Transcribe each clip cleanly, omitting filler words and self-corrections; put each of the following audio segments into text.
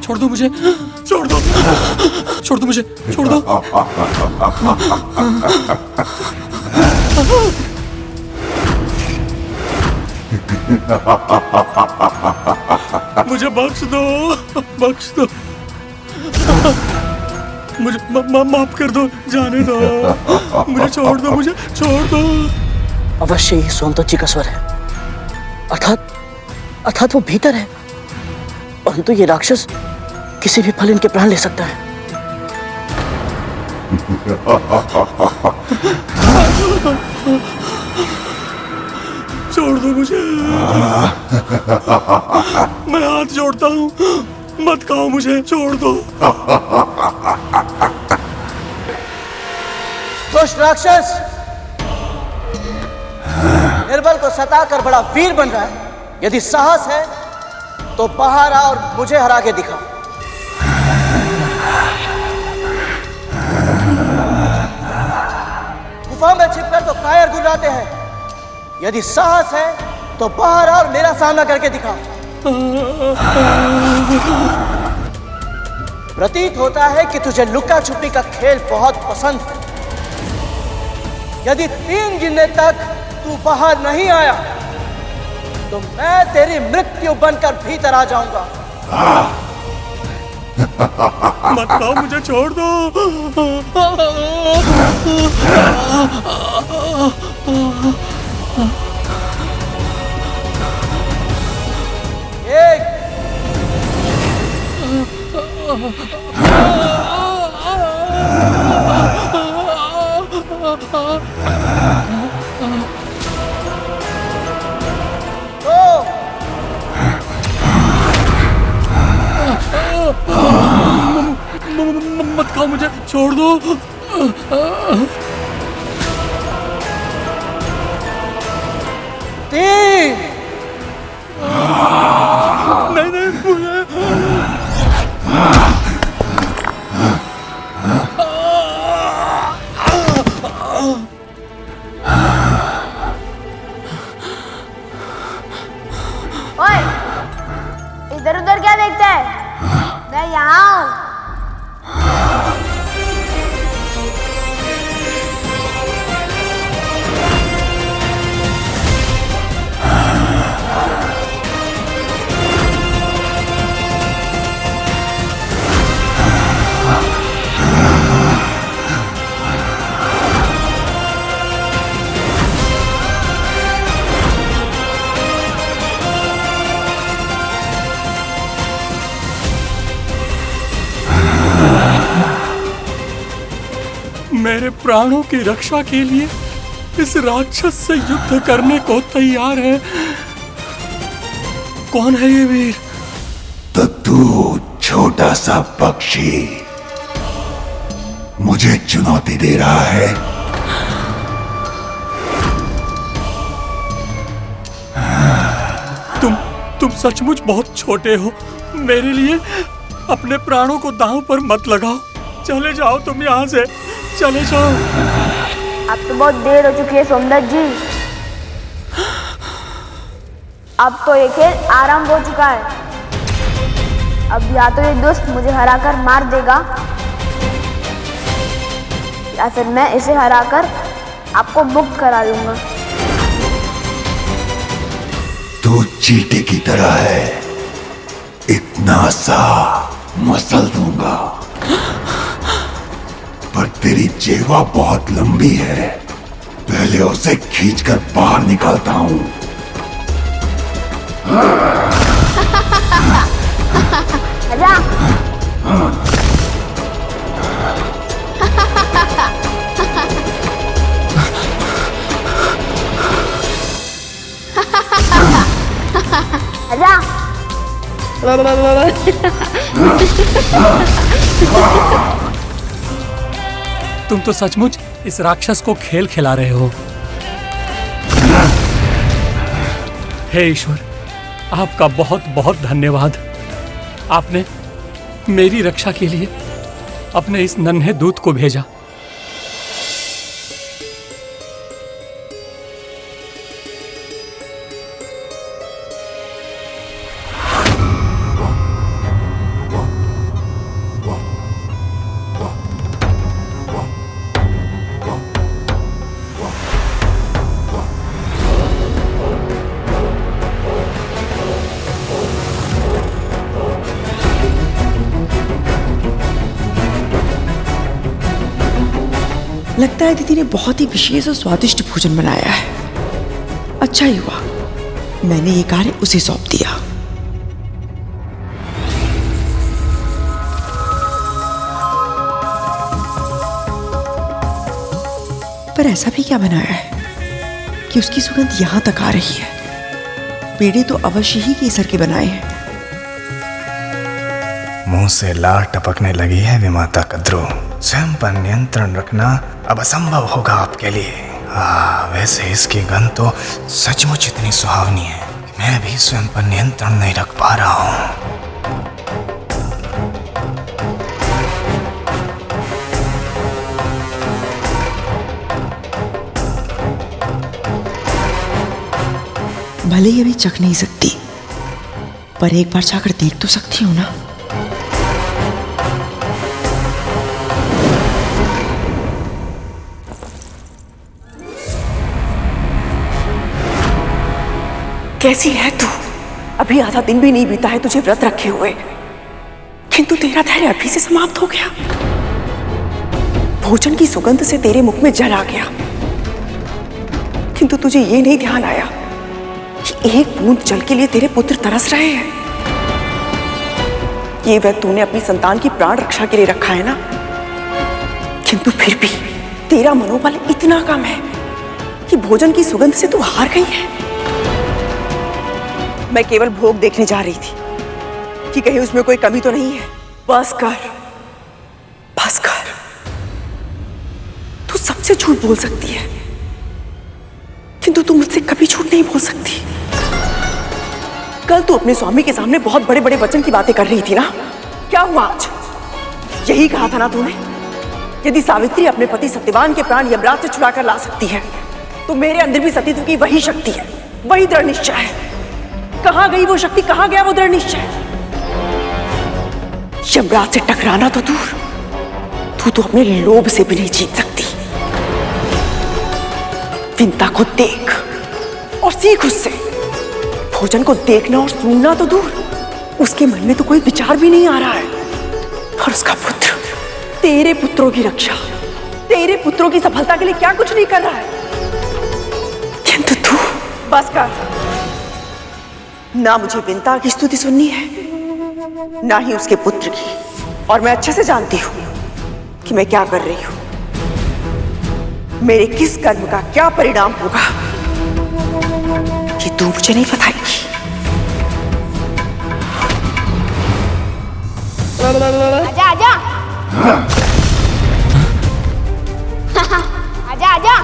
छोड़ दो मुझे, छोड़ दो, छोड़ दो मुझे, छोड़ दो। मुझे बख्श दो, बख्श दो, मुझे माफ कर दो, जाने दो, मुझे छोड़ दो, मुझे छोड़ दो। अवश्य ही सोनतोची का स्वर है, अर्थात वो भीतर है, परंतु ये राक्षस किसी भी पल इनके प्राण ले सकता है। छोड़ दो मुझे, मैं हाथ जोड़ता हूँ, मत खाओ मुझे, छोड़ दो। दुष्ट राक्षस निर्बल को सताकर बड़ा वीर बन रहा है। यदि साहस है तो बाहर आ और मुझे हरा के दिखा। गुफा में छिपकर तो कायर गुर्राते हैं, यदि साहस है तो बाहर आ और मेरा सामना करके दिखा। प्रतीत होता है कि तुझे लुका छुपी का खेल बहुत पसंद है। यदि 3 गिनने तक तू बाहर नहीं आया तो मैं तेरी मृत्यु बनकर भीतर आ जाऊंगा। मत खाओ मुझे, छोड़ दो। एक मत खाओ मुझे, छोड़ दो। तीन नहीं नहीं मुझे। ओए, इधर उधर क्या देखता है? मैं यहाँ हूँ। मेरे प्राणों की रक्षा के लिए इस राक्षस से युद्ध करने को तैयार है। कौन है ये वीर? तो तू छोटा सा पक्षी मुझे चुनौती दे रहा है। तुम सचमुच बहुत छोटे हो। मेरे लिए अपने प्राणों को दांव पर मत लगाओ। चले जाओ तुम यहाँ से, चले जाओ। अब तो बहुत देर हो चुकी है सोमदत्त जी। अब तो ये खेल आरंभ हो चुका है। अब या तो ये दुष्ट मुझे हराकर मार देगा या फिर मैं इसे हराकर आपको मुक्त करा लूंगा। तू चींटी की तरह है, इतना सा मसल दूंगा, पर तेरी जेवा बहुत लंबी है। पहले उसे खींचकर बाहर निकालता हूं। आजा। आजा। तुम तो सचमुच इस राक्षस को खेल खिला रहे हो। हे ईश्वर, आपका बहुत बहुत धन्यवाद। आपने मेरी रक्षा के लिए अपने इस नन्हे दूत को भेजा। लगता है दीदी ने बहुत ही विशेष और स्वादिष्ट भोजन बनाया है। अच्छा ही हुआ मैंने ये कार्य उसे सौंप दिया। पर ऐसा भी क्या बनाया है कि उसकी सुगंध यहां तक आ रही है? पेड़े तो अवश्य ही केसर के बनाए हैं। मुंह से लार टपकने लगी है विमाता कद्रू। स्वयं पर नियंत्रण रखना अब असंभव होगा आपके लिए। वैसे इसकी गंध तो सचमुच इतनी सुहावनी है कि मैं भी स्वयं पर नियंत्रण नहीं रख पा रहा हूँ। भले ही अभी चख नहीं सकती, पर एक बार जाकर देख तो सकती हूँ ना। कैसी है तू? अभी आधा दिन भी नहीं बीता है तुझे व्रत रखे हुए, किंतु तेरा धैर्य अभी से समाप्त हो गया। भोजन की सुगंध से तेरे मुख में जल आ गया, किंतु तुझे ये नहीं ध्यान आया कि एक बूंद जल के लिए तेरे पुत्र तरस रहे हैं। ये व्रत तूने अपनी संतान की प्राण रक्षा के लिए रखा है ना, किंतु फिर भी तेरा मनोबल इतना कम है कि भोजन की सुगंध से तू हार गई है। मैं केवल भोग देखने जा रही थी कि कहीं उसमें कोई कमी तो नहीं है। बस कर, बस कर। तू सबसे झूठ बोल सकती है, किंतु तू मुझसे कभी झूठ नहीं बोल सकती। कल तू अपने स्वामी के सामने बहुत बड़े बड़े वचन की बातें कर रही थी ना, क्या हुआ आज? यही कहा था ना तूने, यदि सावित्री अपने पति सत्यवान के प्राण यमराज से छुड़ा कर ला सकती है तो मेरे अंदर भी सतीत्व की वही शक्ति है, वही दृढ़ निश्चय है। कहां गई वो शक्ति, कहां गया वो दृढ़ निश्चय? यमराज से टकराना तो दूर, तू तो अपने लोभ से भी नहीं जीत सकती। विंता को देख और सीख उससे। भोजन को देखना और सुनना तो दूर, उसके मन में तो कोई विचार भी नहीं आ रहा है। और उसका पुत्र, तेरे पुत्रों की रक्षा, तेरे पुत्रों की सफलता के लिए क्या कुछ नहीं कर रहा है। किंतु तू बस कर। ना मुझे विंता की स्तुति सुननी है, ना ही उसके पुत्र की। और मैं अच्छे से जानती हूं कि मैं क्या कर रही हूं, मेरे किस कर्म का क्या परिणाम होगा, ये तू मुझे नहीं बताएगी। आजा आजा आजा आजा।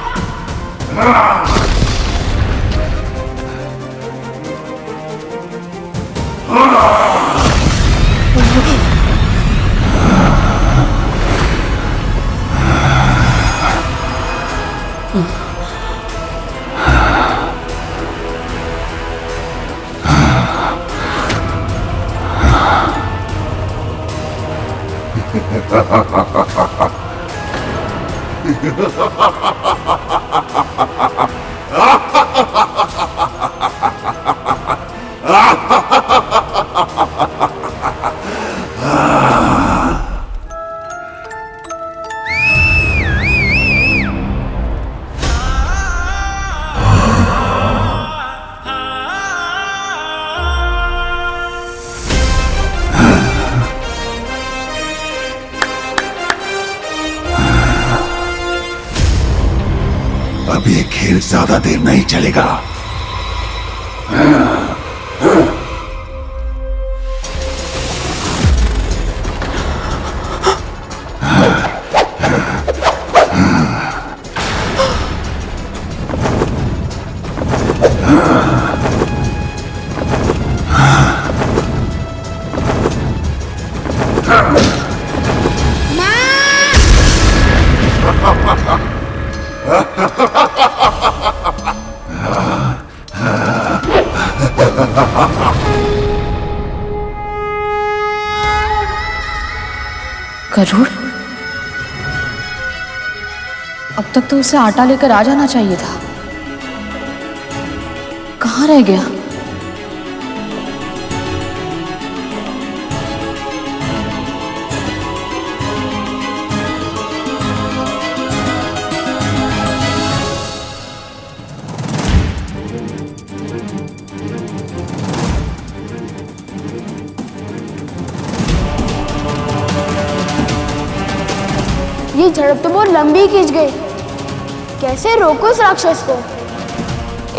अब ये खेल ज्यादा देर नहीं चलेगा। गरुड़, अब तक तो उसे आटा लेकर आ जाना चाहिए था। कहाँ रह गया? ये झड़प तो बहुत लंबी खींच गई। कैसे रोको इस राक्षस को?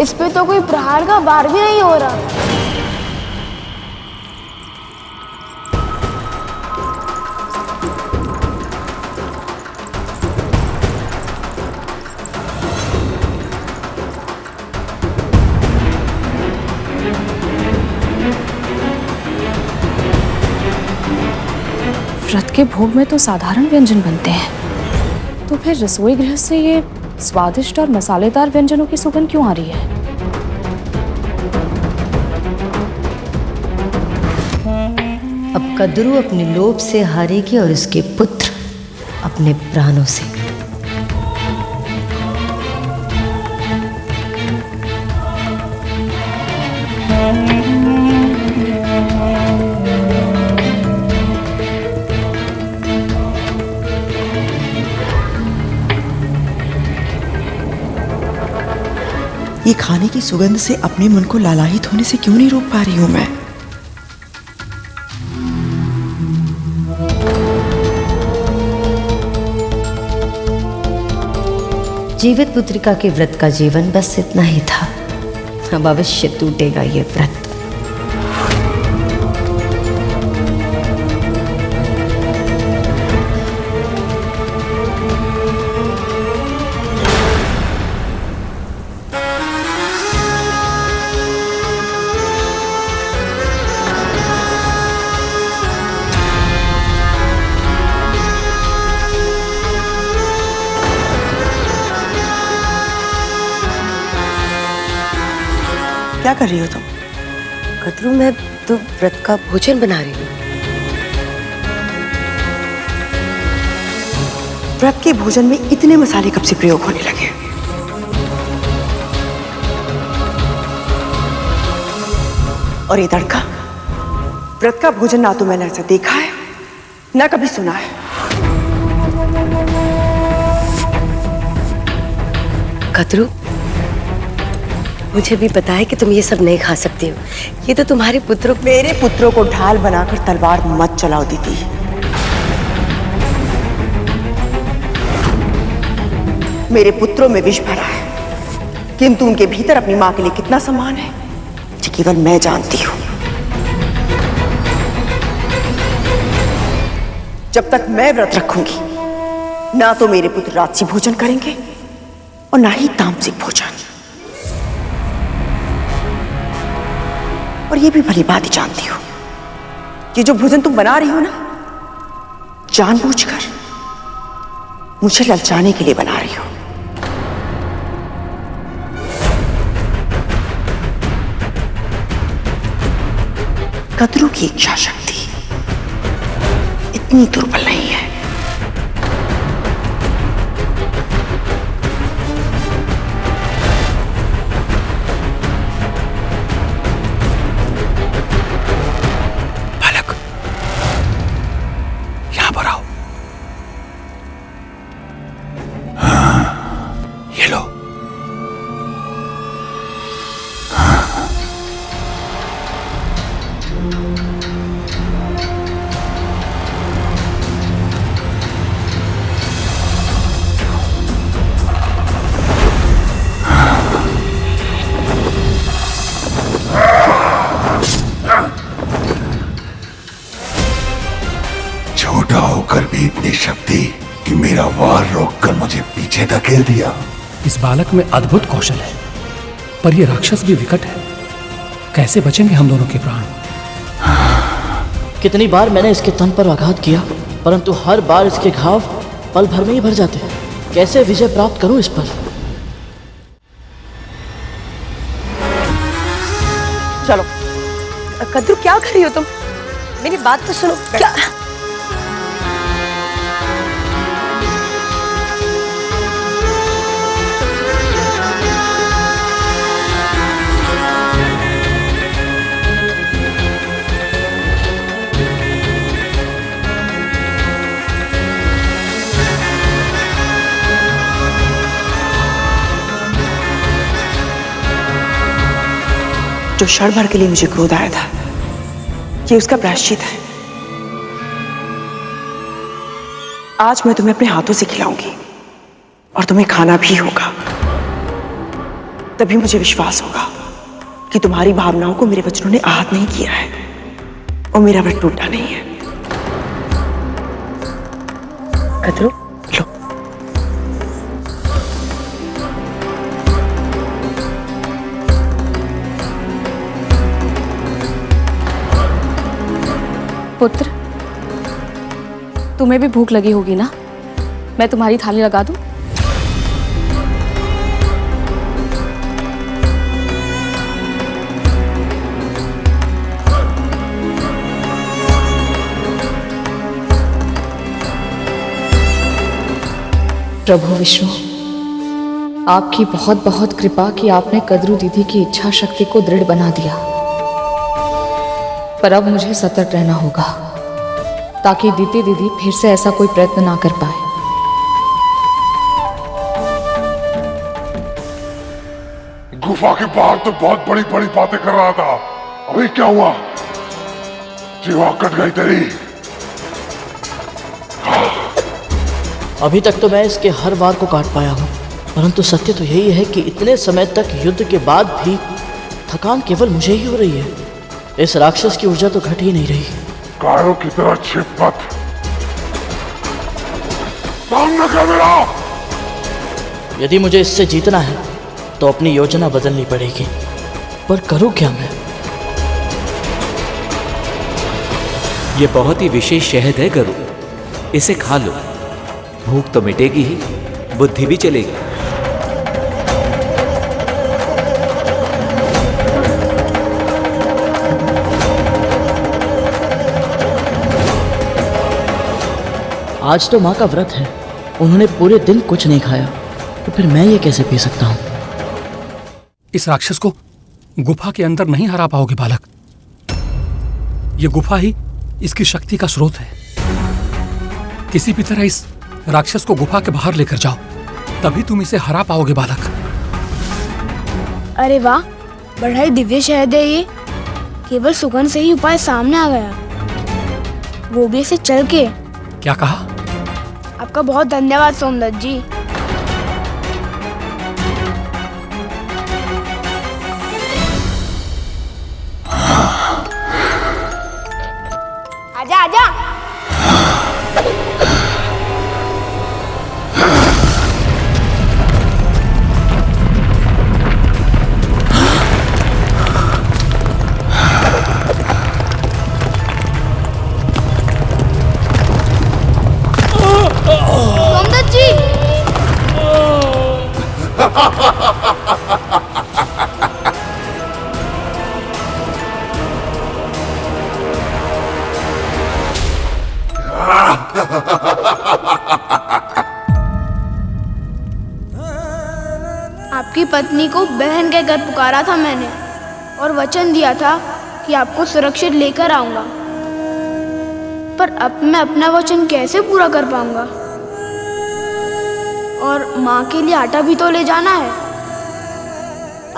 इस पे तो कोई प्रहार का वार भी नहीं हो रहा। व्रत के भोग में तो साधारण व्यंजन बनते हैं, तो फिर रसोई गृह से ये स्वादिष्ट और मसालेदार व्यंजनों की सुगंध क्यों आ रही है? अब कद्रू अपने लोभ से हारेगी और उसके पुत्र अपने प्राणों से। ये खाने की सुगंध से अपने मन को लालायित होने से क्यों नहीं रोक पा रही हूं मैं? जीवित पुत्रिका के व्रत का जीवन बस इतना ही था। अब अवश्य टूटेगा ये व्रत। क्या कर रही हो तुम? कद्रू, मैं तो व्रत का भोजन बना रही हूँ। व्रत के भोजन में इतने मसाले कब से प्रयोग होने लगे? और ये तड़का? व्रत का भोजन ना तो मैंने ऐसा देखा है ना कभी सुना है। कद्रू, मुझे भी पता है कि तुम ये सब नहीं खा सकती हो। ये तो तुम्हारे पुत्रों। मेरे पुत्रों को ढाल बनाकर तलवार मत चलाओ दीदी। मेरे पुत्रों में विष भरा है, किंतु उनके भीतर अपनी मां के लिए कितना सम्मान है ये केवल मैं जानती हूं। जब तक मैं व्रत रखूंगी, ना तो मेरे पुत्र राजसी भोजन करेंगे और ना ही तामसिक भोजन। और ये भी भली बात ही जानती हो, ये जो भोजन तुम बना रही हो ना, जानबूझकर मुझे ललचाने के लिए बना रही हो। कद्रू की इच्छा शक्ति इतनी दुर्बल नहीं है। छोटा होकर भी इतनी शक्ति कि मेरा वार रोककर मुझे पीछे धकेल दिया। इस बालक में अद्भुत कौशल है, पर यह राक्षस भी विकट है। कैसे बचेंगे हम दोनों के प्राण? कितनी बार मैंने इसके तन पर आघात किया, परंतु हर बार इसके घाव पल भर में ही भर जाते हैं। कैसे विजय प्राप्त करूं इस पर? चलो। कद्रू, क्या कर रही हो तुम? मेरी बात तो सुनो। क्या? जो क्षण भर के लिए मुझे क्रोध आया था, ये उसका प्रायश्चित है। आज मैं तुम्हें अपने हाथों से खिलाऊंगी और तुम्हें खाना भी होगा। तभी मुझे विश्वास होगा कि तुम्हारी भावनाओं को मेरे वचनों ने आहत नहीं किया है और मेरा व्रत टूटा नहीं है। कदरू, लो। पुत्र, तुम्हें भी भूख लगी होगी ना? मैं तुम्हारी थाली लगा दूं? प्रभु विष्णु, आपकी बहुत बहुत कृपा कि आपने कद्रू दीदी की इच्छा शक्ति को दृढ़ बना दिया। पर अब मुझे सतर्क रहना होगा ताकि दीदी फिर से ऐसा कोई प्रयत्न ना कर पाए। गुफा के बाहर तो बहुत बड़ी बड़ी बातें कर रहा था, अभी क्या हुआ? जीवा कट गई तेरी। अभी तक तो मैं इसके हर वार को काट पाया हूँ, परंतु सत्य तो यही है कि इतने समय तक युद्ध के बाद भी थकान केवल मुझे ही हो रही है। इस राक्षस की ऊर्जा तो घट ही नहीं रही। कायरों की तरह छिप मत, सामने कर मेरा। यदि मुझे इससे जीतना है तो अपनी योजना बदलनी पड़ेगी, पर करूँ क्या मैं? ये बहुत ही विशेष शहद है गरु, इसे खा लो। भूख तो मिटेगी ही, बुद्धि भी चलेगी। आज तो माँ का व्रत है, उन्होंने पूरे दिन कुछ नहीं खाया, तो फिर मैं ये कैसे पी सकता हूँ? इस राक्षस को गुफा के अंदर नहीं हरा पाओगे बालक। ये गुफा ही इसकी शक्ति का स्रोत है। किसी भी तरह इस राक्षस को गुफा के बाहर लेकर जाओ, तभी तुम इसे हरा पाओगे बालक। अरे वाह, बड़ा ही दिव्य शहद है ये। केवल सुगंध से ही उपाय सामने आ गया, वो भी इसे चल के। क्या कहा? आपका बहुत धन्यवाद सोमदत्त जी। आजा आजा। सोमदत्त जी। आपकी पत्नी को बहन कहकर पुकारा था मैंने और वचन दिया था कि आपको सुरक्षित लेकर आऊंगा, पर अब मैं अपना वचन कैसे पूरा कर पाऊंगा? और माँ के लिए आटा भी तो ले जाना है।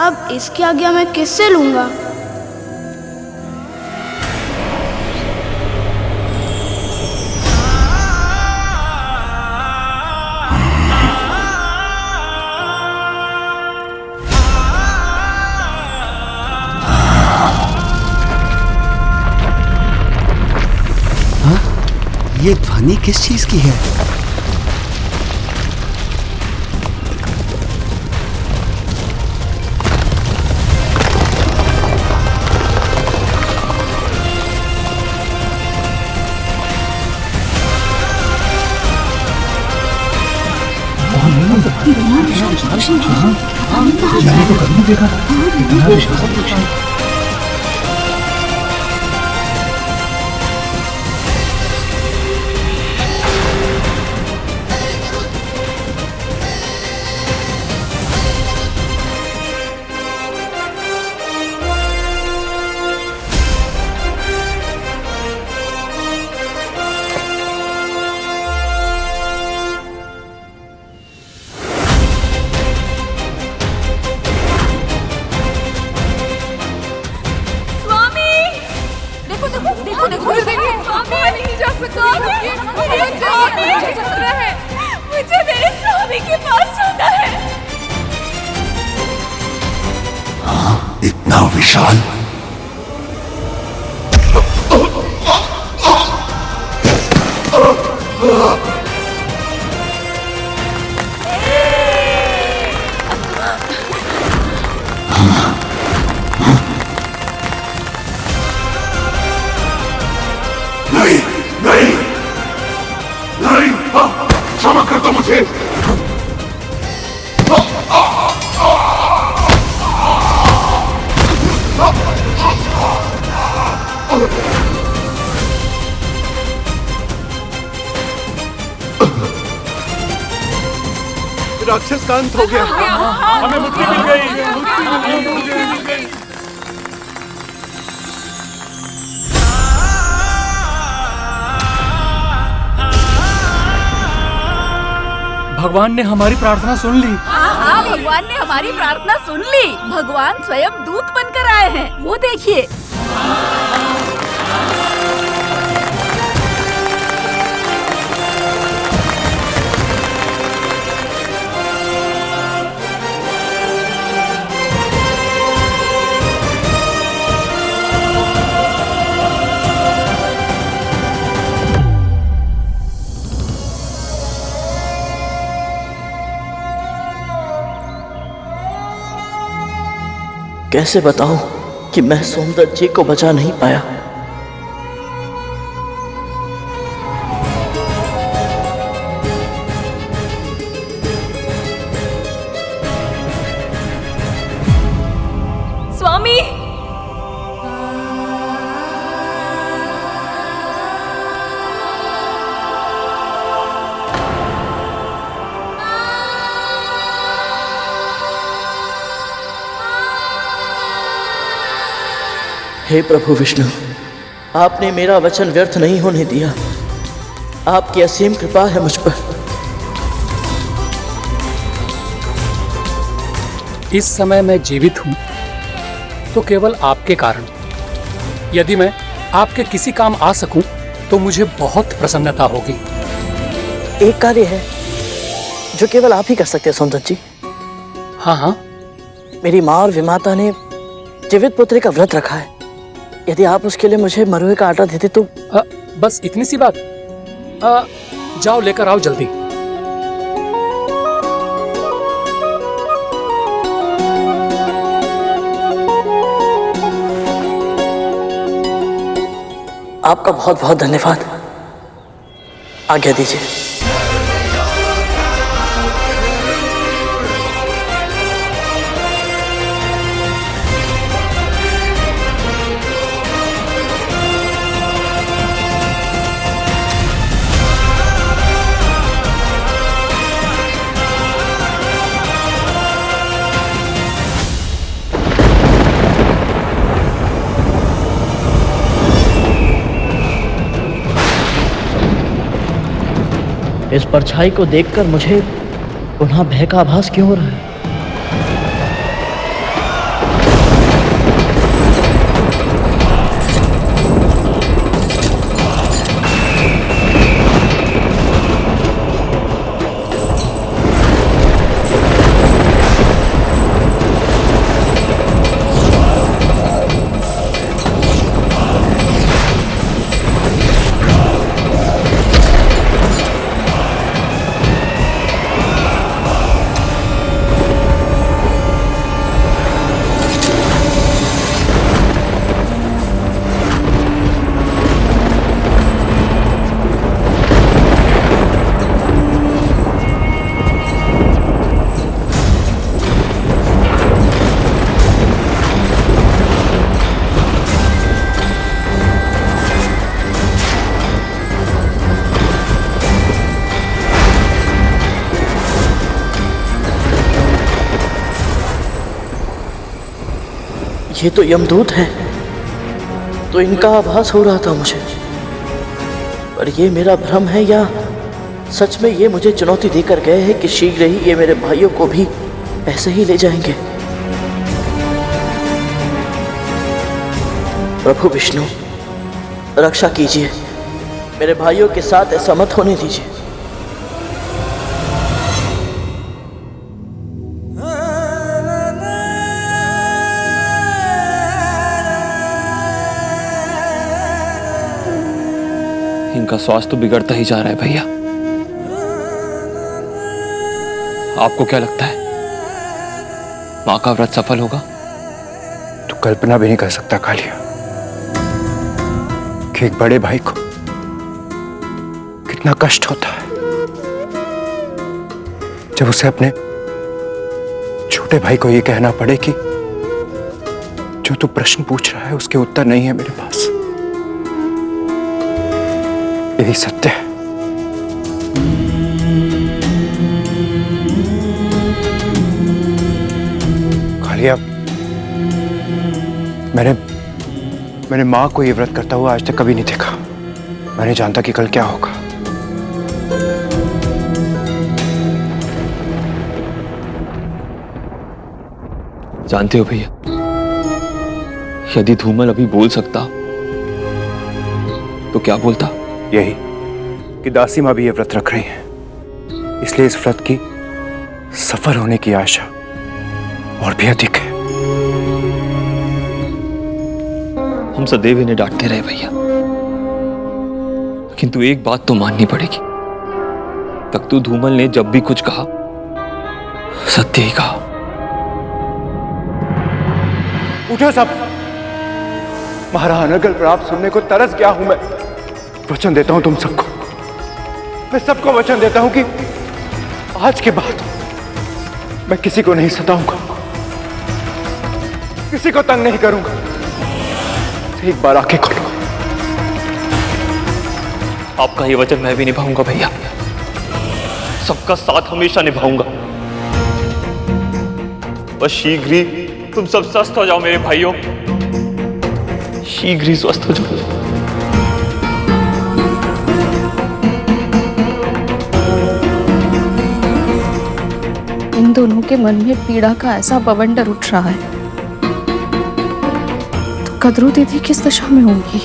अब इसकी आज्ञा मैं किससे लूंगा? ये ध्वनि किस चीज की है? मैंने तो कभी देखा था। विशाल। नहीं नहीं नहीं, क्षमा कर दो मुझे। राक्षस का अंत हो गया। हमें मुक्ति मिल गई। भगवान ने हमारी प्रार्थना सुन ली। हाँ, भगवान ने हमारी प्रार्थना सुन ली। भगवान स्वयं दूत बनकर आए हैं, वो देखिए। कैसे बताऊं कि मैं सोमदत्त जी को बचा नहीं पाया। स्वामी, हे प्रभु विष्णु, आपने मेरा वचन व्यर्थ नहीं होने दिया। आपकी असीम कृपा है मुझ पर। इस समय मैं जीवित हूं तो केवल आपके कारण। यदि मैं आपके किसी काम आ सकूं तो मुझे बहुत प्रसन्नता होगी। एक कार्य है जो केवल आप ही कर सकते हैं सोमदत्त जी। हाँ हाँ। मेरी माँ और विमाता ने जीवित पुत्री का व्रत रखा है। यदि आप उसके लिए मुझे मरुए का आटा देते तो। बस इतनी सी बात। जाओ लेकर आओ जल्दी। आपका बहुत बहुत धन्यवाद। आज्ञा दीजिए। इस परछाई को देखकर मुझे पुनः भय का आभास क्यों हो रहा है? ये तो यमदूत है, तो इनका आभास हो रहा था मुझे। पर ये मेरा भ्रम है या सच में ये मुझे चुनौती देकर गए हैं कि शीघ्र ही ये मेरे भाइयों को भी ऐसे ही ले जाएंगे। प्रभु विष्णु, रक्षा कीजिए, मेरे भाइयों के साथ ऐसा मत होने दीजिए। उनका स्वास्थ्य तो बिगड़ता ही जा रहा है भैया। आपको क्या लगता है माँ का व्रत सफल होगा? तू कल्पना भी नहीं कर सकता कालिया कि एक बड़े भाई को कितना कष्ट होता है जब उसे अपने छोटे भाई को ये कहना पड़े कि जो तू प्रश्न पूछ रहा है उसके उत्तर नहीं है मेरे पास। यही सत्य है। कालिया, मैंने मां को ये व्रत करता हुआ आज तक कभी नहीं देखा। मैं नहीं जानता कि कल क्या होगा। जानते हो भैया, यदि धूमल अभी बोल सकता तो क्या बोलता? यही कि दासी मां भी ये व्रत रख रही है, इसलिए इस व्रत की सफल होने की आशा और भी अधिक है। हम सदैव इन्हें डांटते रहे भैया, किंतु एक बात तो माननी पड़ेगी, तख्तू धूमल ने जब भी कुछ कहा सत्य ही कहा। उठो सब, महाराज अनर्गल प्राप सुनने को तरस गया हूं मैं। वचन देता हूं तुम सबको, मैं सबको वचन देता हूं कि आज के बाद मैं किसी को नहीं सताऊंगा, किसी को तंग नहीं करूंगा। एक बार आके खोलो। आपका ये वचन मैं भी निभाऊंगा भैया, सबका साथ हमेशा निभाऊंगा। बस शीघ्र ही तुम सब स्वस्थ हो जाओ मेरे भाइयों, शीघ्र ही स्वस्थ हो जाओ। इन दोनों के मन में पीड़ा का ऐसा बवंडर उठ रहा है, तो कद्रू दीदी किस दशा में होंगी?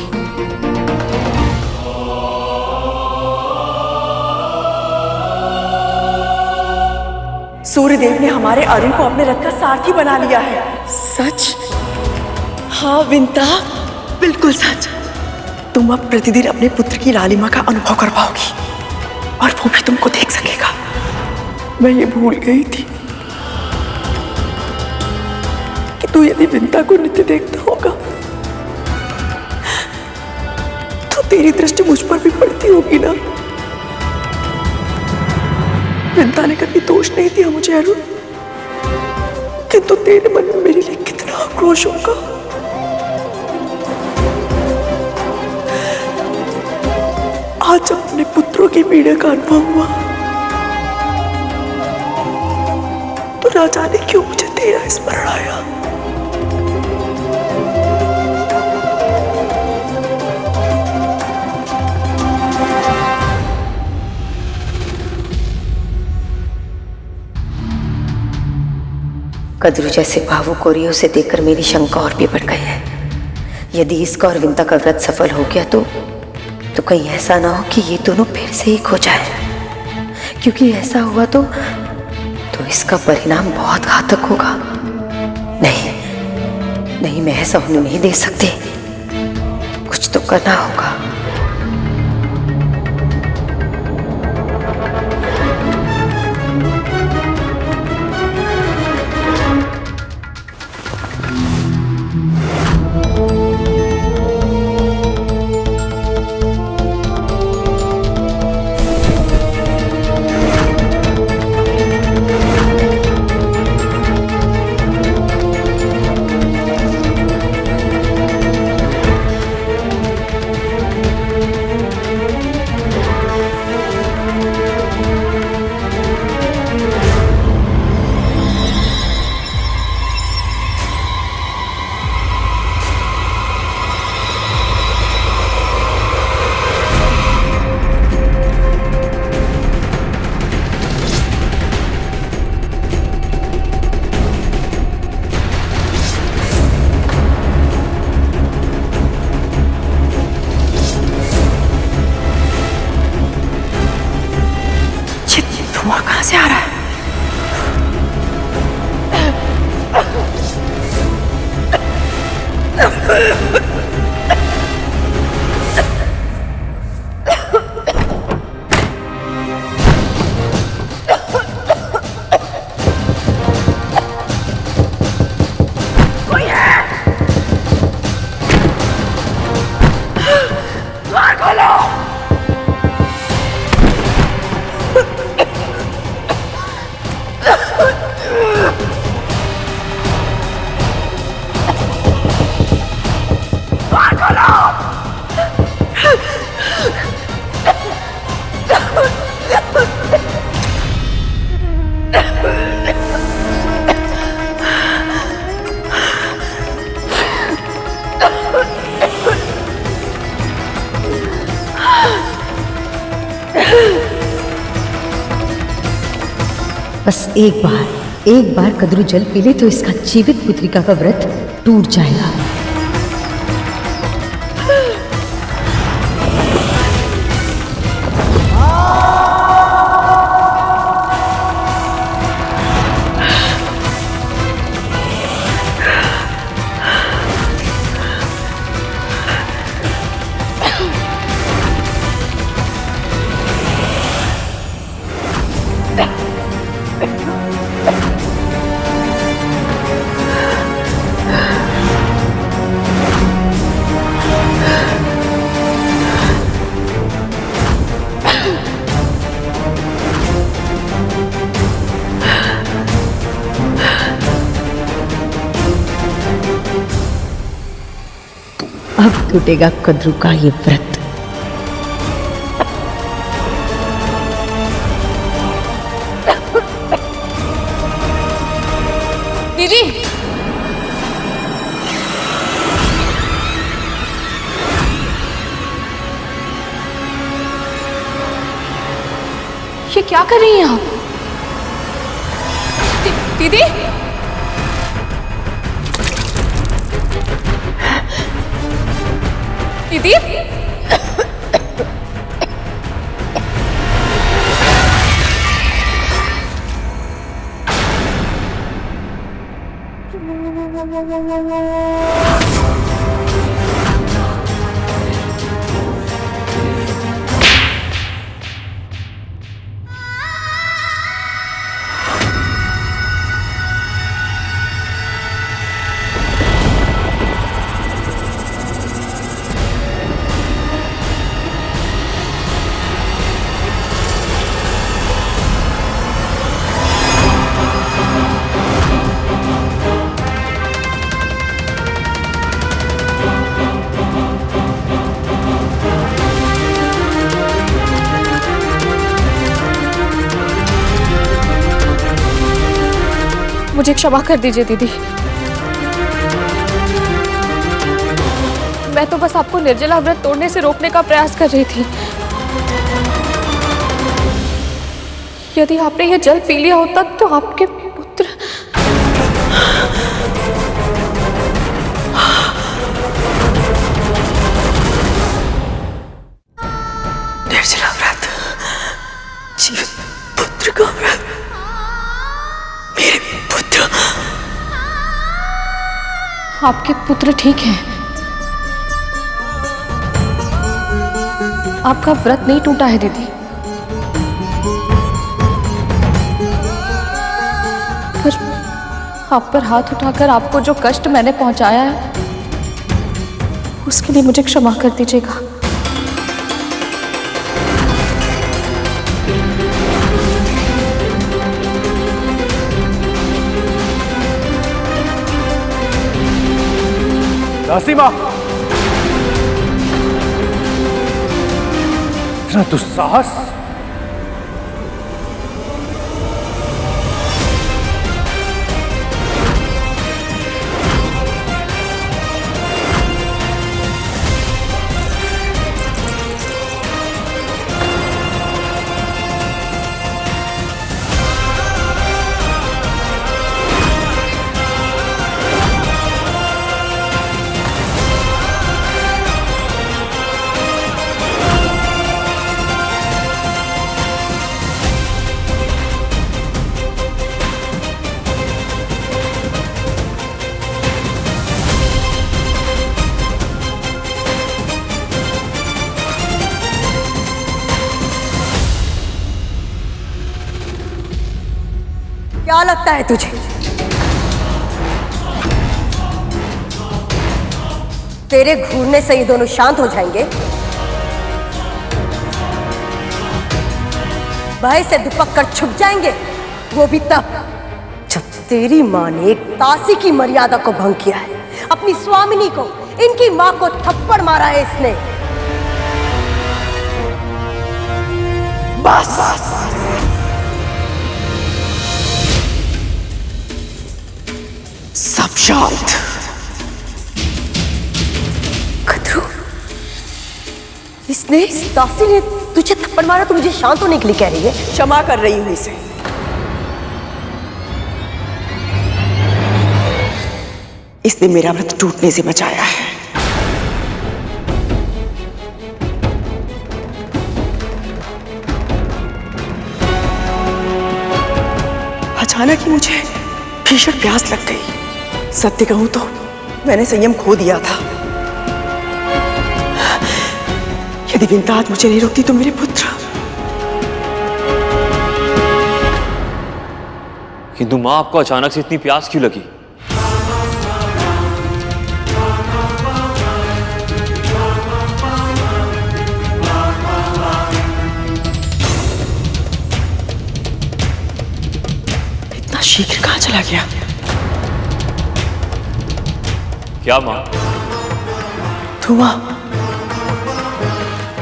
सूर्यदेव ने हमारे अरुण को अपने रथ का सारथी बना लिया है। सच? हाँ विंता, बिल्कुल सच। तुम अब प्रतिदिन अपने पुत्र की लालिमा का अनुभव कर पाओगी और वो भी तुमको देख सकेगा। मैं ये भूल गई थी कि तू यदि विंता को नित्य देखता होगा तो तेरी दृष्टि मुझ पर भी पड़ती होगी ना। विंता ने कभी दोष नहीं दिया मुझे अरुण, किंतु तेरे मन में मेरे लिए कितना आक्रोश होगा। आज अपने पुत्रों की पीड़ा का अनुभव हुआ तो ना जाने क्यों मुझे तेरा स्मरण आया। कद्रू जैसे भावुक हो रही है उसे देखकर मेरी शंका और भी बढ़ गई है। यदि इसका और विंता का व्रत सफल हो गया तो कहीं ऐसा ना हो कि ये दोनों फिर से एक हो जाए, क्योंकि ऐसा हुआ तो इसका परिणाम बहुत घातक होगा। नहीं, मैं ऐसा होने नहीं दे सकती। कुछ तो करना होगा। धुआं कहां से आ रहा है? बस एक बार कद्रू जल पी ले तो इसका जीवित पुत्रिका का व्रत टूट जाएगा। अब टूटेगा कद्रू का ये व्रत। दीदी, ये क्या कर रही हैं आप? दीदी, दीदी, मुझे क्षमा कर दीजिए दीदी। मैं तो बस आपको निर्जला व्रत तोड़ने से रोकने का प्रयास कर रही थी। यदि आपने यह जल पी लिया होता तो आपके पुत्र निर्जला व्रत, जीवित पुत्र का व्रत, मेरे पुत्र। आपके पुत्र ठीक हैं। आपका व्रत नहीं टूटा है दीदी। पर आप पर हाथ उठाकर आपको जो कष्ट मैंने पहुंचाया है उसके लिए मुझे क्षमा कर दीजिएगा। दासी माँ, इतना दुस्साहस! क्या लगता है तुझे तेरे घूरने से ये दोनों शांत हो जाएंगे? भय से दुपक कर छुप जाएंगे, वो भी तब जब तेरी माँ ने एक दासी की मर्यादा को भंग किया है। अपनी स्वामिनी को, इनकी माँ को थप्पड़ मारा है इसने। बस सब शांत। कद्रू, इस दासी ने तुझे थप्पड़ मारा तो मुझे शांत होने के लिए कह रही है? क्षमा कर रही हूं इसे। इसने मेरा व्रत टूटने से बचाया है। अचानक ही मुझे भीषण प्यास लग गई। सत्य कहूं तो मैंने संयम खो दिया था। यदि विंता आज मुझे नहीं रोकती तो मेरे पुत्र। किंतु माँ, आपको अचानक से इतनी प्यास क्यों लगी? इतना शीघ्र कहां चला गया? क्या माँ? धुआं।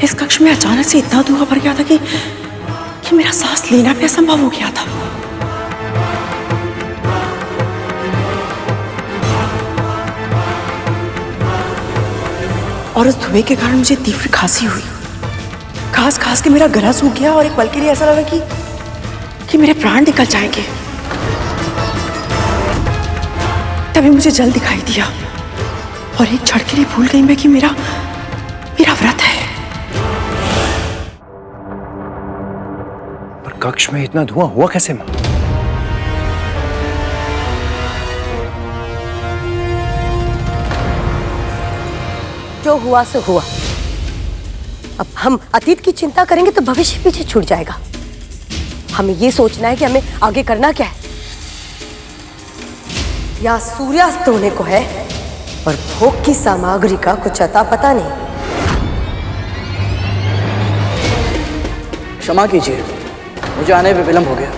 इस कक्ष में अचानक से इतना धुआं भर गया था कि मेरा सांस लेना भी असंभव हो गया था। और उस धुएं के कारण मुझे तीव्र खांसी हुई। खांस खांस के मेरा गला सूख गया और एक पल के लिए ऐसा लगा कि मेरे प्राण निकल जाएंगे। तभी मुझे जल दिखाई दिया और एक क्षण के लिए भूल गई मैं कि मेरा व्रत है। पर कक्ष में इतना धुआं हुआ कैसे मां? जो हुआ सो हुआ। अब हम अतीत की चिंता करेंगे तो भविष्य पीछे छूट जाएगा। हमें ये सोचना है कि हमें आगे करना क्या है। यहाँ सूर्यास्त होने को है और भोग की सामग्री का कुछ अता पता नहीं। क्षमा कीजिए, मुझे आने में विलंब हो गया।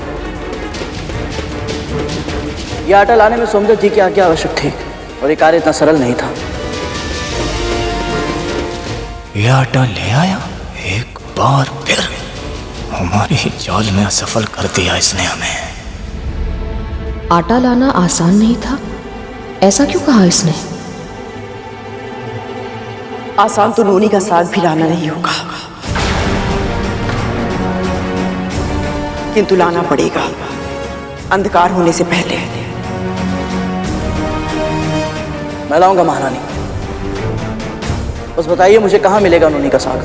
यह आटा लाने में सोमदत्त जी की आज्ञा आवश्यक थी और ये कार्य इतना सरल नहीं था। यह आटा ले आया एक बार फिर। हमारे ही जाल में असफल कर दिया इसने हमें। आटा लाना आसान नहीं था, ऐसा क्यों कहा इसने? आसान तो नोनी का साग भी लाना नहीं होगा, किंतु लाना पड़ेगा अंधकार होने से पहले। मैं लाऊंगा महारानी। बस बताइए मुझे कहाँ मिलेगा नोनी का साग?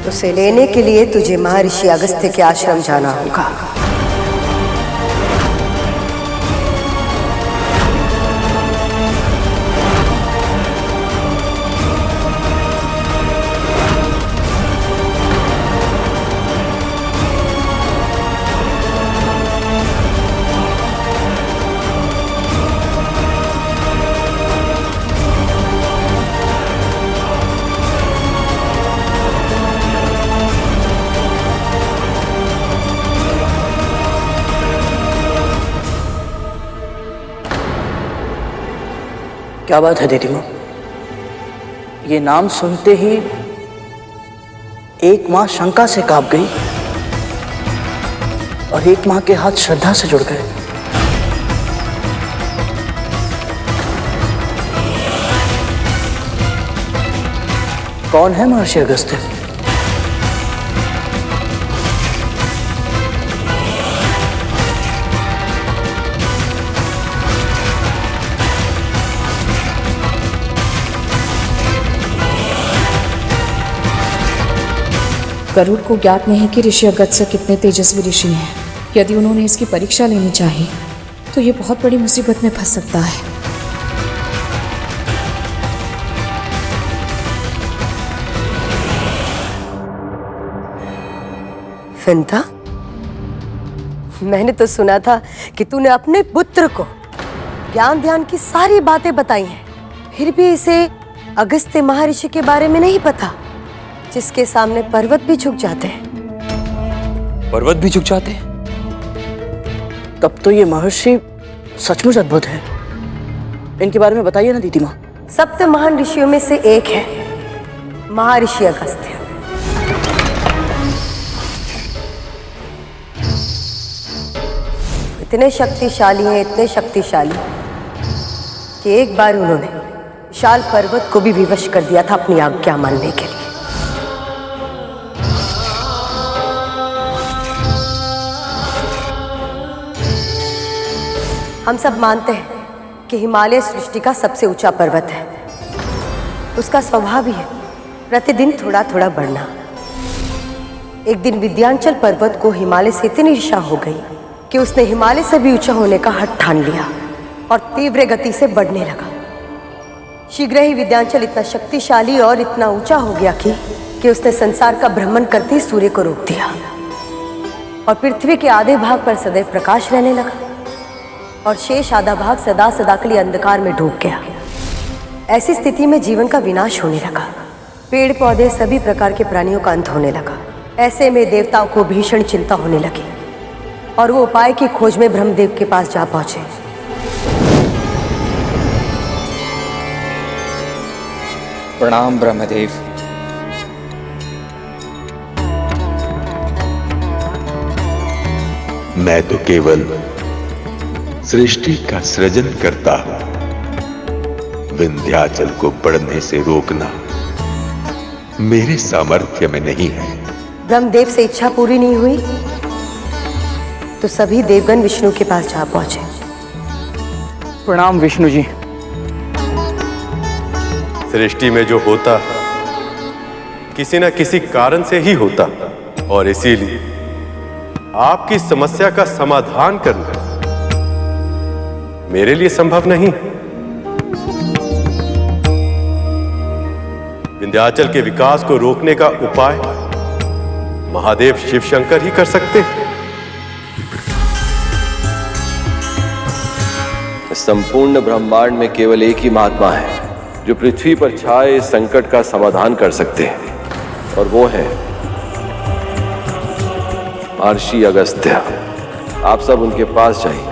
उसे लेने के लिए तुझे महर्षि अगस्त्य के आश्रम जाना होगा। क्या बात है दीदी माँ? ये नाम सुनते ही एक माँ शंका से कांप गई और एक माँ के हाथ श्रद्धा से जुड़ गए। कौन है महर्षि अगस्त्य? गरुड़ को ज्ञात नहीं कि ऋषि अगस्त्य कितने तेजस्वी ऋषि हैं। यदि उन्होंने इसकी परीक्षा लेनी चाहिए तो ये बहुत बड़ी मुसीबत में फंस सकता है। विंता, मैंने तो सुना था कि तूने अपने पुत्र को ज्ञान ध्यान की सारी बातें बताई हैं, फिर भी इसे अगस्त्य महर्षि के बारे में नहीं पता, जिसके सामने पर्वत भी झुक जाते हैं। पर्वत भी झुक जाते हैं? तब तो ये महर्षि सचमुच अद्भुत है। इनके बारे में बताइए ना दीदी माँ। सप्त महान ऋषियों में से एक है महर्षि अगस्त्य। इतने शक्तिशाली हैं, इतने शक्तिशाली कि एक बार उन्होंने शाल पर्वत को भी विवश कर दिया था अपनी आज्ञा मानने के लिए। हम सब मानते हैं कि हिमालय सृष्टि का सबसे ऊंचा पर्वत है। उसका स्वभाव ही है प्रतिदिन थोड़ा थोड़ा बढ़ना। एक दिन विंध्याचल पर्वत को हिमालय से इतनी ईर्ष्या हो गई कि उसने हिमालय से भी ऊंचा होने का हठ ठान लिया और तीव्र गति से बढ़ने लगा। शीघ्र ही विंध्याचल इतना शक्तिशाली और इतना ऊंचा हो गया कि उसने संसार का भ्रमण करते ही सूर्य को रोक दिया और पृथ्वी के आधे भाग पर सदैव प्रकाश रहने लगा और शेष आधा भाग सदा सदा के लिए अंधकार में डूब गया। ऐसी स्थिति में जीवन का विनाश होने लगा। पेड़ पौधे सभी प्रकार के प्राणियों का अंत होने लगा। ऐसे में देवताओं को भीषण चिंता होने लगी और वो उपाय की खोज में ब्रह्मदेव के पास जा पहुंचे। प्रणाम ब्रह्मदेव। मैं तो केवल सृष्टि का सृजन करता हूं। विंध्याचल को बढ़ने से रोकना मेरे सामर्थ्य में नहीं है। ब्रह्मदेव से इच्छा पूरी नहीं हुई तो सभी देवगण विष्णु के पास जा पहुंचे। प्रणाम विष्णु जी। सृष्टि में जो होता किसी न किसी कारण से ही होता और इसीलिए आपकी समस्या का समाधान करना मेरे लिए संभव नहीं। विंध्याचल के विकास को रोकने का उपाय महादेव शिव शंकर ही कर सकते हैं। संपूर्ण ब्रह्मांड में केवल एक ही महात्मा है जो पृथ्वी पर छाए इस संकट का समाधान कर सकते हैं और वो है महर्षि अगस्त्य। आप सब उनके पास जाइए,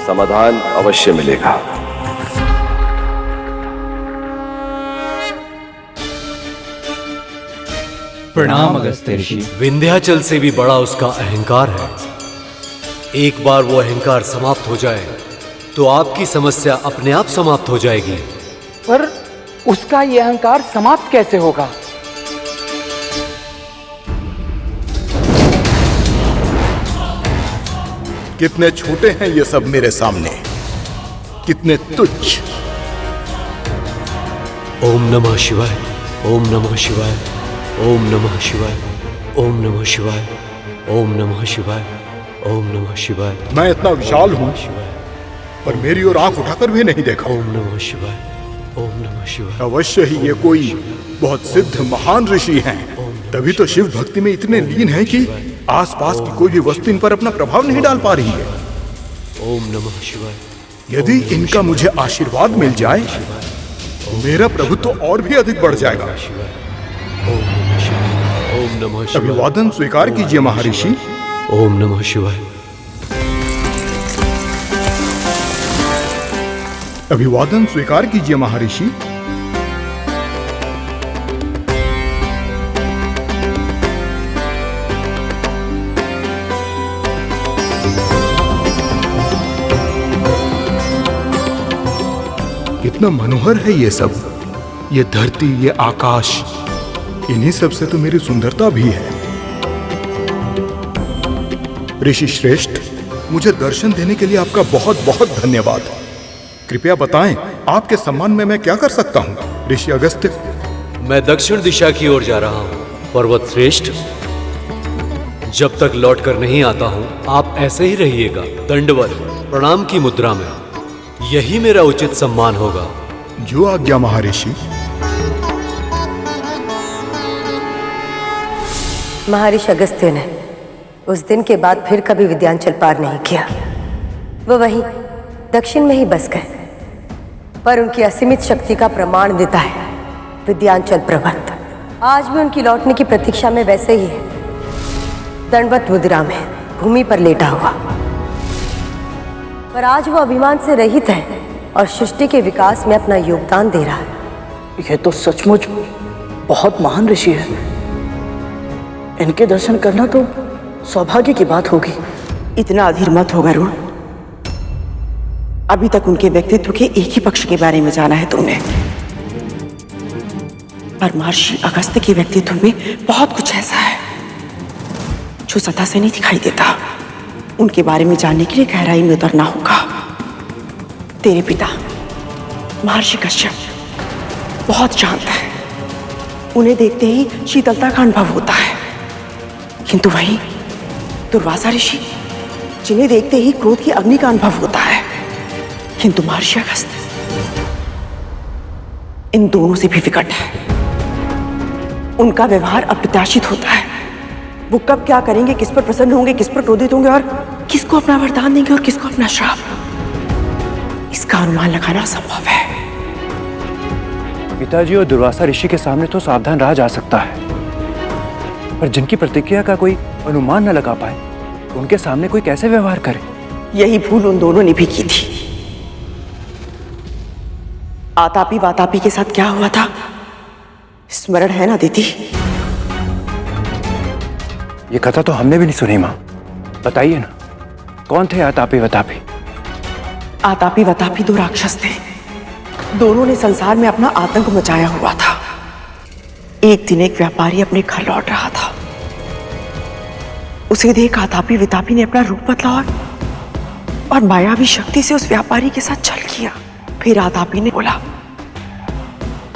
समाधान अवश्य मिलेगा। प्रणाम अगस्त्य ऋषि। विंध्याचल से भी बड़ा उसका अहंकार है। एक बार वो अहंकार समाप्त हो जाए तो आपकी समस्या अपने आप समाप्त हो जाएगी। पर उसका यह अहंकार समाप्त कैसे होगा? कितने छोटे हैं ये सब मेरे सामने, कितने तुच्छ। ओम नमः शिवाय, ओम नमः शिवाय, ओम नमः शिवाय, ओम नमः शिवाय, ओम नमः शिवाय, ओम नमः शिवाय। मैं इतना विशाल हूं पर मेरी ओर आंख उठाकर भी नहीं देखा। ओम नमः शिवाय, ओम नमः शिवाय। अवश्य ही ये कोई बहुत सिद्ध महान ऋषि हैं। तभी तो शिव भक्ति में इतने लीन हैं कि आसपास की कोई भी वस्तु इन पर अपना प्रभाव नहीं डाल पा रही है। ओम नमः शिवाय। यदि इनका मुझे आशीर्वाद मिल जाए तो मेरा प्रभुत्व और भी अधिक बढ़ जाएगा। ओम नमः शिवाय। अभिवादन स्वीकार कीजिए महर्षि। ओम नमः शिवाय। अभिवादन स्वीकार कीजिए महर्षि। कितना मनोहर है ये सब, ये धरती, ये आकाश। इन्हीं सब से तो मेरी सुंदरता भी है। ऋषि श्रेष्ठ, मुझे दर्शन देने के लिए आपका बहुत बहुत धन्यवाद। कृपया बताएं, आपके सम्मान में मैं क्या कर सकता हूं? ऋषि अगस्त्य। मैं दक्षिण दिशा की ओर जा रहा हूं। पर्वत श्रेष्ठ, जब तक लौट कर नहीं आता हूं आप ऐसे ही रहिएगा, दंडवत प्रणाम की मुद्रा में। यही मेरा उचित सम्मान होगा। जो आज्ञा महर्षि। महर्षि अगस्त्य ने उस दिन के बाद फिर कभी विंध्याचल पार नहीं किया। वो वहीं दक्षिण में ही बस गए। पर उनकी असीमित शक्ति का प्रमाण देता है विंध्याचल पर्वत। आज भी उनकी लौटने की प्रतीक्षा में वैसे ही है, दंडवत मुद्रा में भूमि पर लेटा हुआ। पर आज वो अभिमान से रहित है और सृष्टि के विकास में अपना योगदान दे रहा है। यह तो सचमुच बहुत महान ऋषि है। इनके दर्शन करना तो सौभाग्य की बात होगी। इतना अधीर मत हो गरुड़। अभी तक उनके व्यक्तित्व के एक ही पक्ष के बारे में जाना है तुमने, पर महर्षि अगस्त्य के व्यक्तित्व में बहुत कुछ ऐसा है जो सतह से नहीं दिखाई देता। उनके बारे में जानने के लिए गहराई में उतरना होगा। तेरे पिता महर्षि कश्यप बहुत शांत है, उन्हें देखते ही शीतलता का अनुभव होता है, किंतु वहीं दुर्वासा ऋषि, जिन्हें देखते ही क्रोध की अग्नि का अनुभव होता है, किंतु महर्षि अगस्त्य इन दोनों से भी विकट है। उनका व्यवहार अप्रत्याशित होता है। वो कब क्या करेंगे, किस पर प्रसन्न होंगे, किस पर क्रोधित होंगे और किसको अपना वरदान देंगे और किसको अपना श्राप, इसका अनुमान लगाना असंभव है। पिताजी और दुर्वासा ऋषि के सामने तो सावधान रहा जा सकता है, पर जिनकी प्रतिक्रिया का कोई अनुमान न लगा पाए, उनके सामने कोई कैसे व्यवहार करे? यही भूल उन दोनों ने भी की थी। आतापी वातापी के साथ क्या हुआ था, स्मरण है ना दीदी? ये कथा तो हमने भी नहीं सुनी माँ, बताइए ना, कौन थे आतापी वतापी? आतापी वतापी दो राक्षस थे। दोनों ने संसार में अपना आतंक मचाया हुआ था। एक दिन एक व्यापारी अपने घर लौट रहा था। उसे देख आतापी वितापी ने अपना रूप बदला और मायावी शक्ति से उस व्यापारी के साथ छल किया। फिर आतापी ने बोला,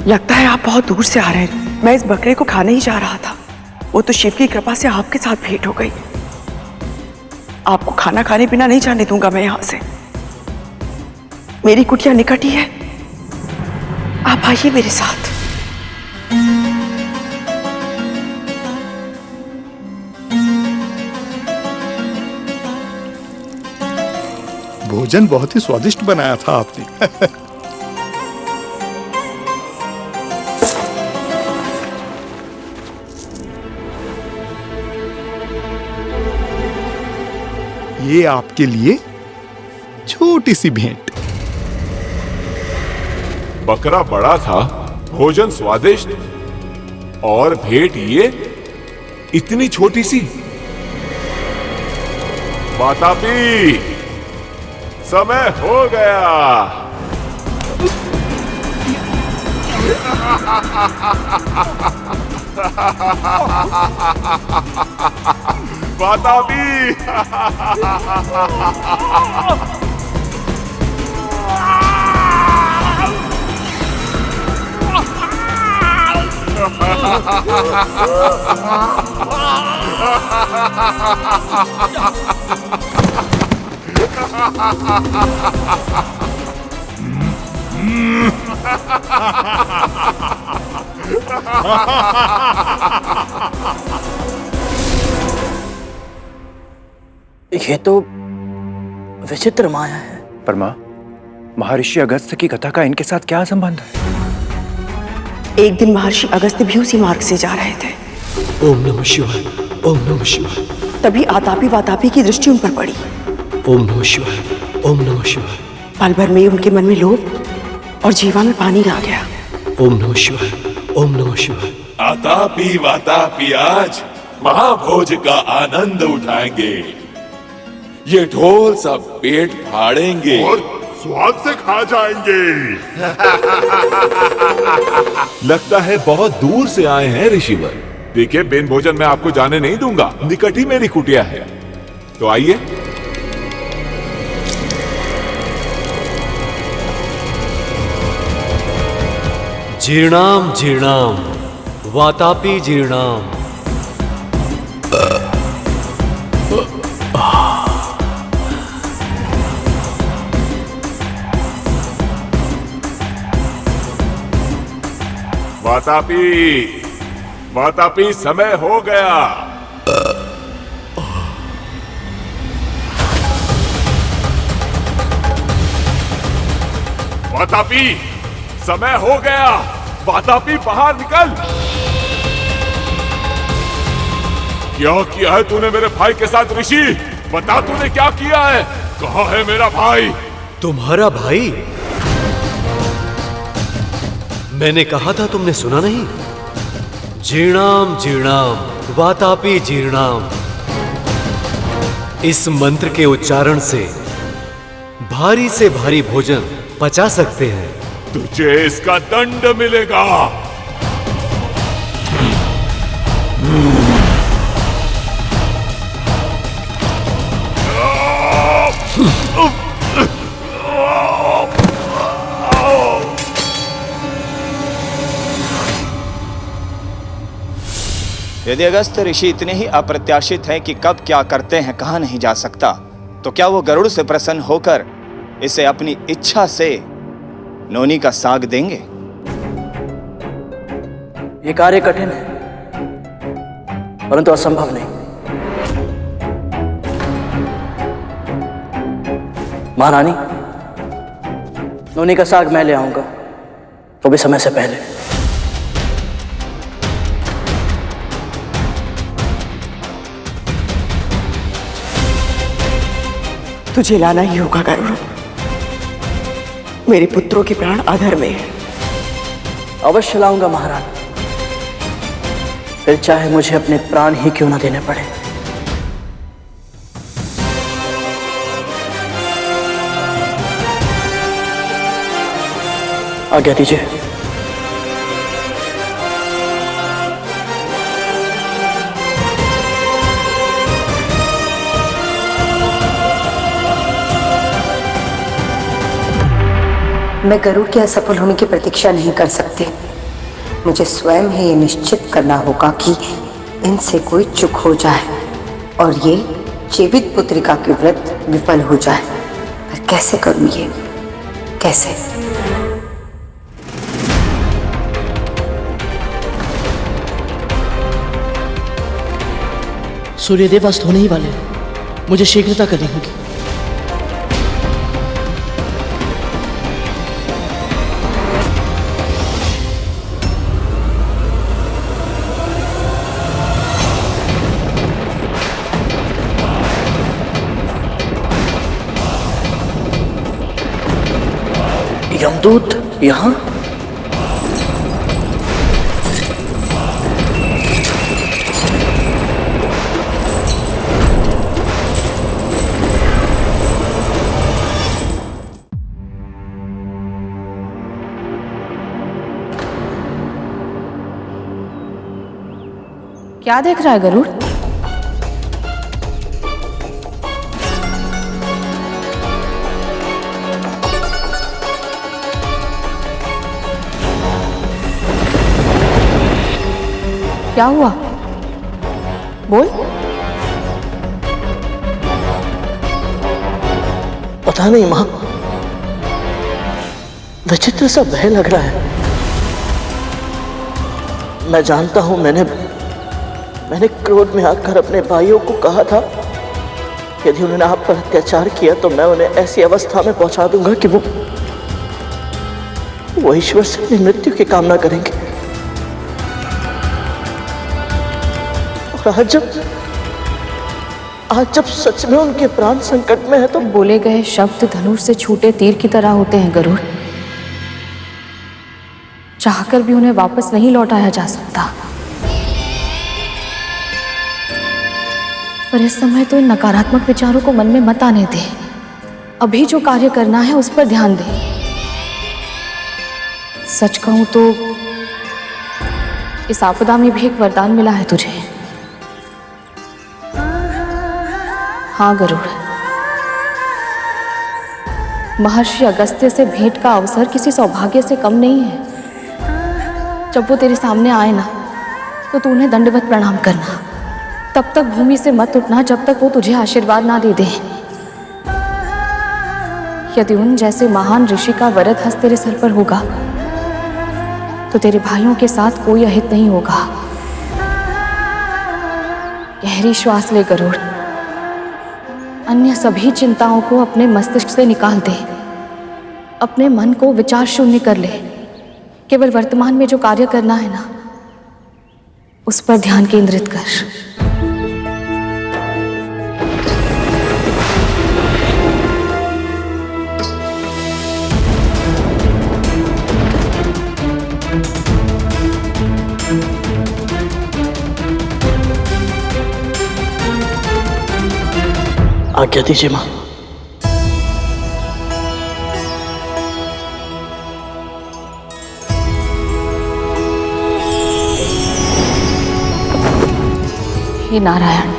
लगता है आप बहुत दूर से आ रहे हैं। मैं इस बकरे को खाने ही जा रहा था, वो तो शिव की कृपा से आपके साथ भेंट हो गई। आपको खाना खाने बिना नहीं जाने दूंगा मैं यहां से। मेरी कुटिया निकट ही है, आप आइए मेरे साथ। भोजन बहुत ही स्वादिष्ट बनाया था आपने। ये आपके लिए छोटी सी भेंट। बकरा बड़ा था, भोजन स्वादिष्ट, और भेंट ये इतनी छोटी सी। वातापी, समय हो गया। वातापी, ये तो विचित्र माया है। पर माँ, महर्षि अगस्त्य की कथा का इनके साथ क्या संबंध है? एक दिन महर्षि अगस्त्य भी उसी मार्ग से जा रहे थे। ओम नमः शिवाय, ओम नमः शिवाय। तभी आतापी वातापी की दृष्टि उन पर पड़ी। ओम नमः शिवाय, ओम नमः शिवाय। पल भर में उनके मन में लोभ और जीवा में पानी आ गया। ओम नमः शिवाय, ओम नमः शिवाय। आतापी वातापी आज महाभोज का आनंद उठाएंगे। ये ढोल सब पेट फाड़ेंगे और स्वाद से खा जाएंगे। लगता है बहुत दूर से आए हैं ऋषिवर। देखिए, बिन भोजन मैं आपको जाने नहीं दूंगा, निकट ही मेरी कुटिया है, तो आइए। जीर्णाम जीर्णाम वातापी जीर्णाम। वातापी, वातापी, समय हो गया। वातापी, समय हो गया। वातापी, बाहर निकल। क्या किया है तूने मेरे भाई के साथ ऋषि? बता, तूने क्या किया है? कहाँ है मेरा भाई? तुम्हारा भाई? मैंने कहा था, तुमने सुना नहीं? जीर्णाम जीर्णाम वातापी जीर्णाम। इस मंत्र के उच्चारण से भारी से भारी भोजन पचा सकते हैं। तुझे इसका दंड मिलेगा। यदि अगस्त ऋषि इतने ही अप्रत्याशित हैं कि कब क्या करते हैं कहा नहीं जा सकता, तो क्या वो गरुड़ से प्रसन्न होकर इसे अपनी इच्छा से नोनी का साग देंगे? ये कार्य कठिन है, परंतु असंभव नहीं। महारानी, नोनी का साग मैं ले आऊंगा, वो भी समय से पहले। तुझे लाना ही होगा गरुड़। मेरे पुत्रों के प्राण अधर में है। अवश्य लाऊंगा महारानी, फिर चाहे मुझे अपने प्राण ही क्यों ना देने पड़े। आज्ञा दीजिए। मैं गरुड़ के असफल होने की प्रतीक्षा नहीं कर सकती। मुझे स्वयं ही ये निश्चित करना होगा कि इनसे कोई चूक हो जाए और ये जीवित पुत्रिका के व्रत विफल हो जाए। पर कैसे करूं ये? कैसे? सूर्यदेव अस्त होने ही वाले हैं। मुझे शीघ्रता करनी होगी। यमदूत यहाँ? क्या देख रहा है गरुड़? क्या हुआ? बोल। पता नहीं मां, विचित्र सा भय लग रहा है। मैं जानता हूं मैंने क्रोध में आकर अपने भाइयों को कहा था यदि उन्होंने आप पर अत्याचार किया तो मैं उन्हें ऐसी अवस्था में पहुंचा दूंगा कि वो ईश्वर से अपनी मृत्यु की कामना करेंगे। और आज जब सच में उनके प्राण संकट में है तो बोले गए शब्द धनुष से छूटे तीर की तरह होते हैं गरुड़। चाहकर भी उन्हें वापस नहीं लौटाया जा सकता। पर इस समय तो इन नकारात्मक विचारों को मन में मत आने दे। अभी जो कार्य करना है उस पर ध्यान दे। सच कहूं तो इस आपदा में भी एक वरदान मिला है तुझे। हाँ गरुड़, महर्षि अगस्त्य से भेंट का अवसर किसी सौभाग्य से कम नहीं है। जब वो तेरे सामने आए ना तो तू उन्हें दंडवत प्रणाम करना। तब तक भूमि से मत उठना जब तक वो तुझे आशीर्वाद ना दे दे। यदि उन जैसे महान ऋषि का वरद हस्त तेरे सर पर होगा तो तेरे भाइयों के साथ कोई अहित नहीं होगा। गहरी श्वास ले गरुड़। अन्य सभी चिंताओं को अपने मस्तिष्क से निकाल दे। अपने मन को विचार शून्य कर ले। केवल वर्तमान में जो कार्य करना है ना उस पर ध्यान केंद्रित कर। आज्ञा दीजिए मां। हे नारायण,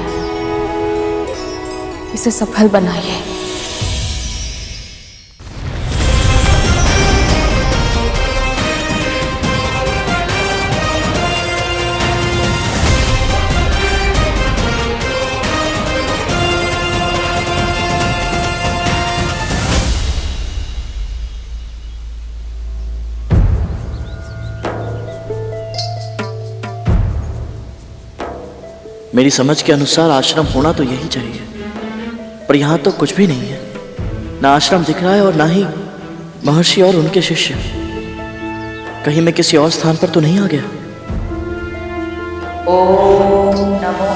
इसे सफल बनाइए। मेरी समझ के अनुसार आश्रम होना तो यही चाहिए, पर यहाँ तो कुछ भी नहीं है। ना आश्रम दिख रहा है और ना ही महर्षि और उनके शिष्य। कहीं मैं किसी और स्थान पर तो नहीं आ गया? ओम नमो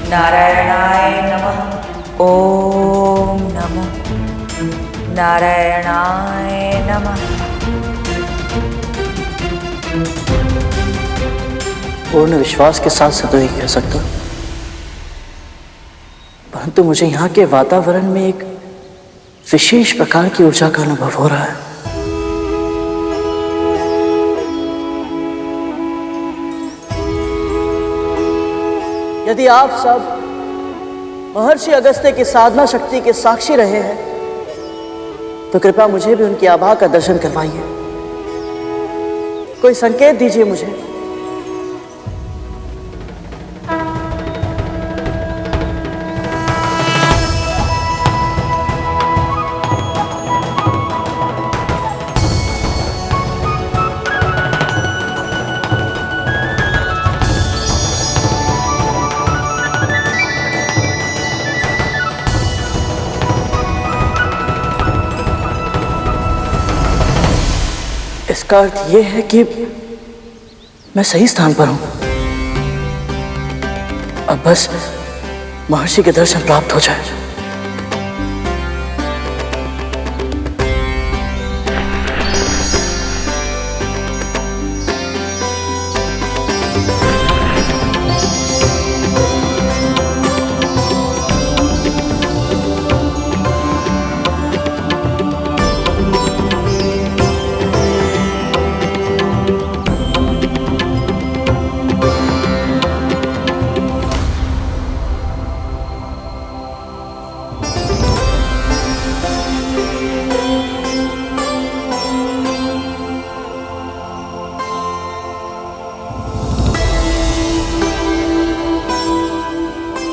नारायणाय नमः। ओम नमो नारायणाय नमः। पूर्ण विश्वास के साथ से तो ही कह सकता, परंतु मुझे यहाँ के वातावरण में एक विशेष प्रकार की ऊर्जा का अनुभव हो रहा है। यदि आप सब महर्षि अगस्त्य की साधना शक्ति के साक्षी रहे हैं, तो कृपया मुझे भी उनकी आभा का दर्शन करवाइए। कोई संकेत दीजिए मुझे। इसका अर्थ यह है कि मैं सही स्थान पर हूं। अब बस महर्षि के दर्शन प्राप्त हो जाए।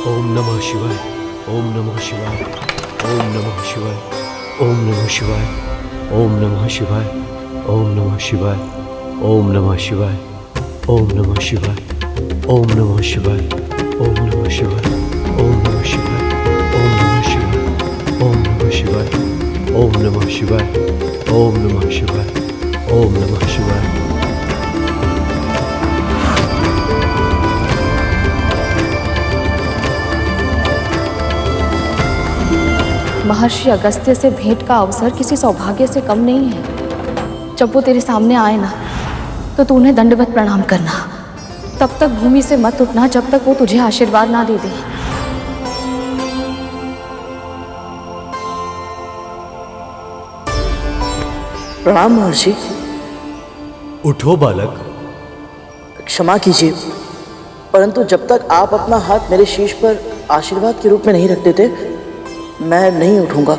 ओम नमः शिवाय, ओम नमः शिवाय, ओम नमः शिवाय, ओम नमः शिवाय, ओम नमः शिवाय, ओम नमः शिवाय, ओम नमः शिवाय, ओम नमः शिवाय, ओम नमः शिवाय, ओम नमः शिवाय, ओम नमः शिवाय, ओम नमः शिवाय, ओम नमः शिवाय, ओम नमः शिवाय, ओम नमः शिवाय। महर्षि अगस्त्य से भेंट का अवसर किसी सौभाग्य से कम नहीं है। जब वो तेरे सामने आए ना, तो तू उन्हें दंडवत प्रणाम करना। तब तक भूमि से मत उठना जब तक वो तुझे आशीर्वाद ना दे दे। प्रणाम महर्षि। उठो बालक। क्षमा कीजिए, परंतु जब तक आप अपना हाथ मेरे शीश पर आशीर्वाद के रूप में नहीं रख देते, मैं नहीं उठूंगा।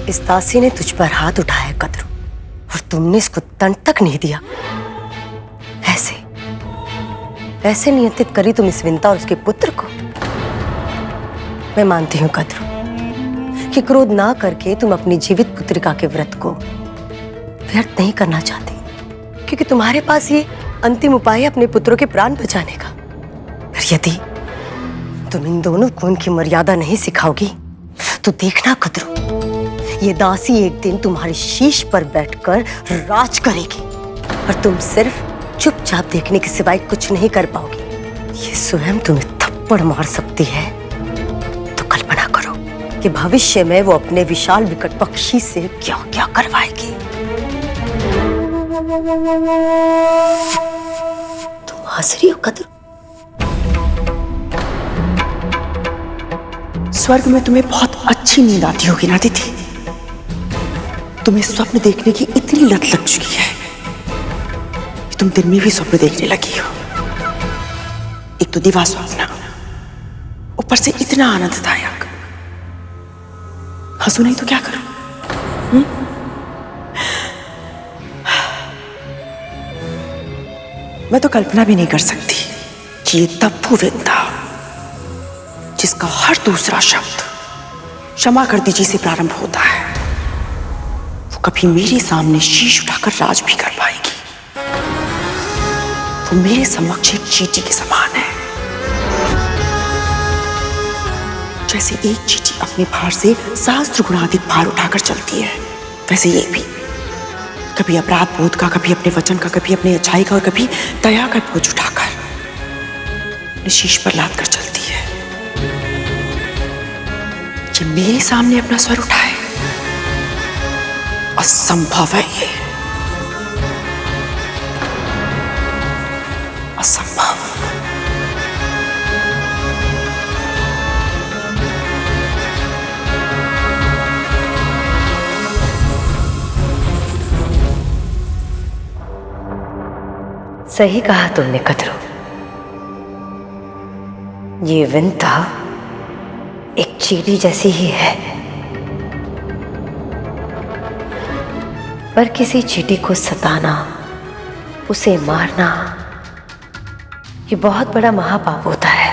इस दासी ने तुझ पर हाथ उठाया कद्रू, और तुमने इसको दंड तक नहीं दिया। ऐसे नियंत्रित करी तुम इस विंता और उसके पुत्र को। मैं मानती हूं कद्रू कि क्रोध ना करके तुम अपनी जीवित पुत्रिका के व्रत को व्यर्थ नहीं करना चाहते, क्योंकि तुम्हारे पास ये अंतिम उपाय है अपने पुत्रों के प्राण बचाने का। पर यदि तुम इन दोनों को उनकी मर्यादा नहीं सिखाओगी, तो देखना कद्रू, ये दासी एक दिन तुम्हारे शीश पर बैठकर राज करेगी, और तुम सिर्फ चुपचाप देखने के सिवाय कुछ नहीं कर पाओगी। ये स्वयं तुम्हें थप्पड़ मार सकती है। तो कल्पना करो कि भविष्य में वो अपने विशाल विकट पक्षी से क्या क्या करवाएगी। तुम हंस रही हो कद्रू? स्वर्ग में तुम्हें बहुत अच्छी नींद आती होगी ना दीदी? तुम्हें स्वप्न देखने की इतनी लत लग चुकी है तुम दिन में भी स्वप्न देखने लगी हो। एक तो दिवा स्वप्न, ऊपर से इतना आनंददायक। हंसू नहीं तो क्या करूं? मैं तो कल्पना भी नहीं कर सकती कि ये तब्बू विंता, जिसका हर दूसरा शब्द क्षमा कर दीजिए से प्रारंभ होता है, वो कभी मेरे सामने शीश उठाकर राज भी कर पाएगी। वो मेरे समक्ष एक चींटी के समान है। जैसे एक चींटी अपने भार से सहस्त्र गुणाधिक भार उठाकर चलती है, वैसे ये भी कभी अपराध बोध का, कभी अपने वचन का, कभी अपनी अच्छाई का और कभी दया का बोझ उठाकर शीश पर लाद कर चलती है। ये मेरे सामने अपना स्वर उठाए, असंभव है। ये असंभव। सही कहा तुमने कतरो। ये विंता एक चींटी जैसी ही है, पर किसी चींटी को सताना, उसे मारना, ये बहुत बड़ा महापाप होता है,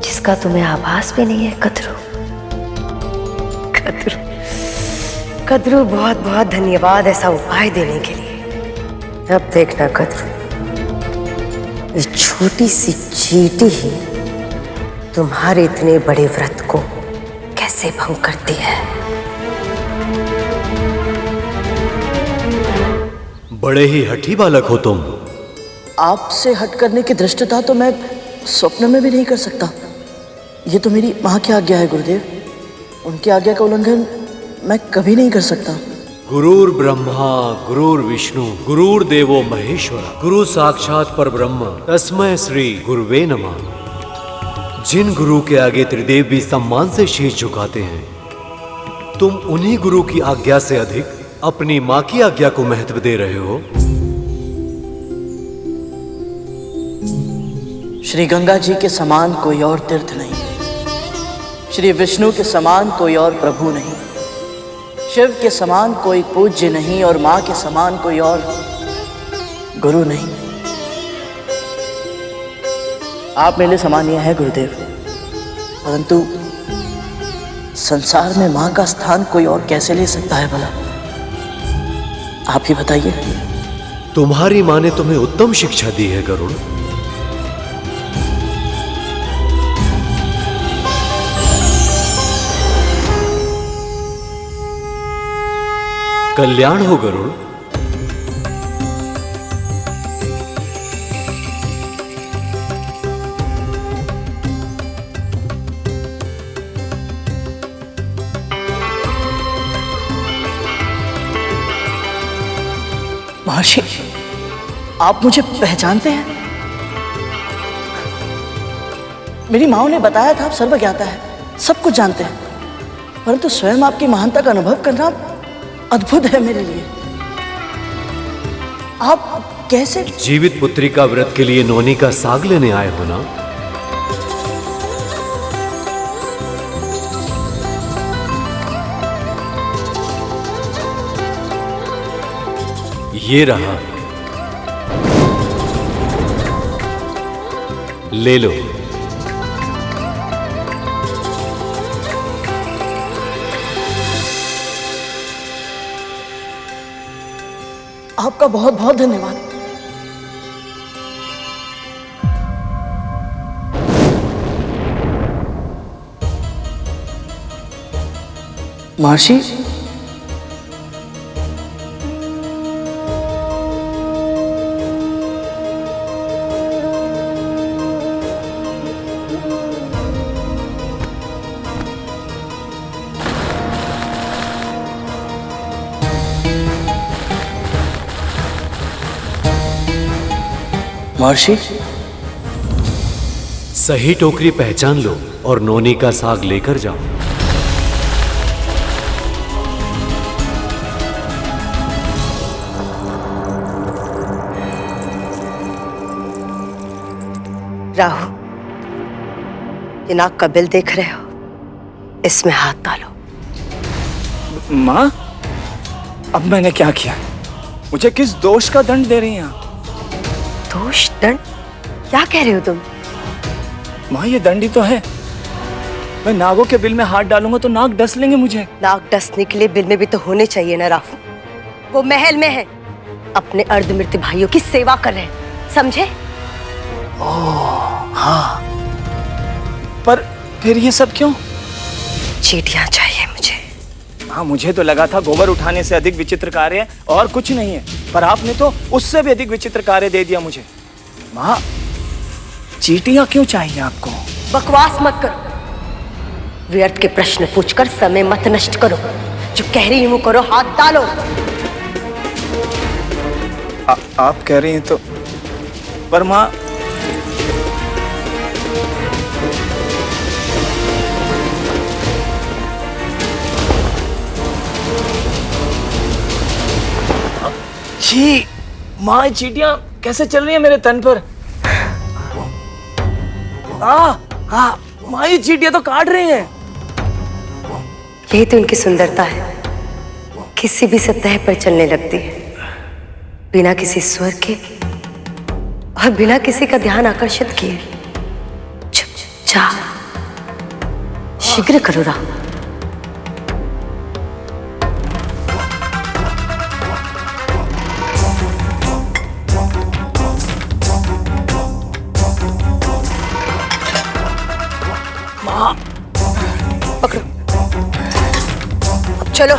जिसका तुम्हें आभास भी नहीं है कतरो। कद्रू, बहुत बहुत धन्यवाद ऐसा उपाय देने के लिए। अब देखना कद्रू, ये छोटी सी चींटी ही तुम्हारे इतने बड़े व्रत को कैसे भंग करती है। बड़े ही हठी बालक हो तुम। आपसे हट करने की धृष्टता तो मैं स्वप्न में भी नहीं कर सकता। ये तो मेरी माँ की आज्ञा है गुरुदेव। उनकी आज्ञा का उल्लंघन मैं कभी नहीं कर सकता। गुरुर ब्रह्मा गुरुर विष्णु गुरुर देवो महेश्वर गुरु साक्षात पर ब्रह्म तस्मै श्री गुरुवे नमः। जिन गुरु के आगे त्रिदेव भी सम्मान से शीश झुकाते हैं, तुम उन्हीं गुरु की आज्ञा से अधिक अपनी माँ की आज्ञा को महत्व दे रहे हो। श्री गंगा जी के समान कोई और तीर्थ नहीं, श्री विष्णु के समान कोई और प्रभु नहीं, शिव के समान कोई पूज्य नहीं और मां के समान कोई और गुरु नहीं। आप मेरे समान यह है गुरुदेव, परंतु संसार में मां का स्थान कोई और कैसे ले सकता है भला? आप ही बताइए। तुम्हारी मां ने तुम्हें उत्तम शिक्षा दी है गरुड़। कल्याण हो गरुड़। महर्षि, आप मुझे पहचानते हैं? मेरी माँ ने बताया था आप सर्वज्ञाता है, सब कुछ जानते हैं, परंतु स्वयं आपकी महानता का अनुभव करना अद्भुत है मेरे लिए। आप कैसे? जीवित पुत्री का व्रत के लिए नौनी का साग लेने आए हो ना? ये रहा, ले लो। आपका बहुत बहुत धन्यवाद। महर्षि, महर्षि, सही टोकरी पहचान लो और नौनी का साग लेकर जाओ। राहु, ये नाग का बिल देख रहे हो, इसमें हाथ डालो। माँ, अब मैंने क्या किया? मुझे किस दोष का दंड दे रही हैं आप? दोष, दंड? क्या कह रहे हो तुम? माँ, ये दंड ही तो है। मैं नागों के बिल में हाथ डालूंगा तो नाग डस लेंगे मुझे। नाग डसने के लिए बिल में भी तो होने चाहिए ना राहु। वो महल में है, अपने अर्धमृत्यु भाइयों की सेवा कर रहे हैं, समझे? ओह हाँ, पर फिर ये सब क्यों? चींटियां चाहिए मुझे। हाँ, मुझे तो लगा था गोबर उठाने से अधिक विचित्र कार्य है और कुछ नहीं है, पर आपने तो उससे भी अधिक विचित्र कार्य दे दिया मुझे। माँ, चींटियां क्यों चाहिए आपको? बकवास मत करो, व्यर्थ के प्रश्न पूछकर समय मत नष्ट करो। जो कह रही हूं करो, हाथ डालो। आप कह रही हैं तो, पर माँ, छी, माँ, चींटियां कैसे चल रही है मेरे तन पर? माँ, ये चींटियां तो काट रही हैं। यही तो इनकी सुंदरता है, किसी भी सतह पर चलने लगती है, बिना किसी स्वर के और बिना किसी का ध्यान आकर्षित किए। चुपचाप शीघ्र करो राहु। पकड़ो, अब चलो।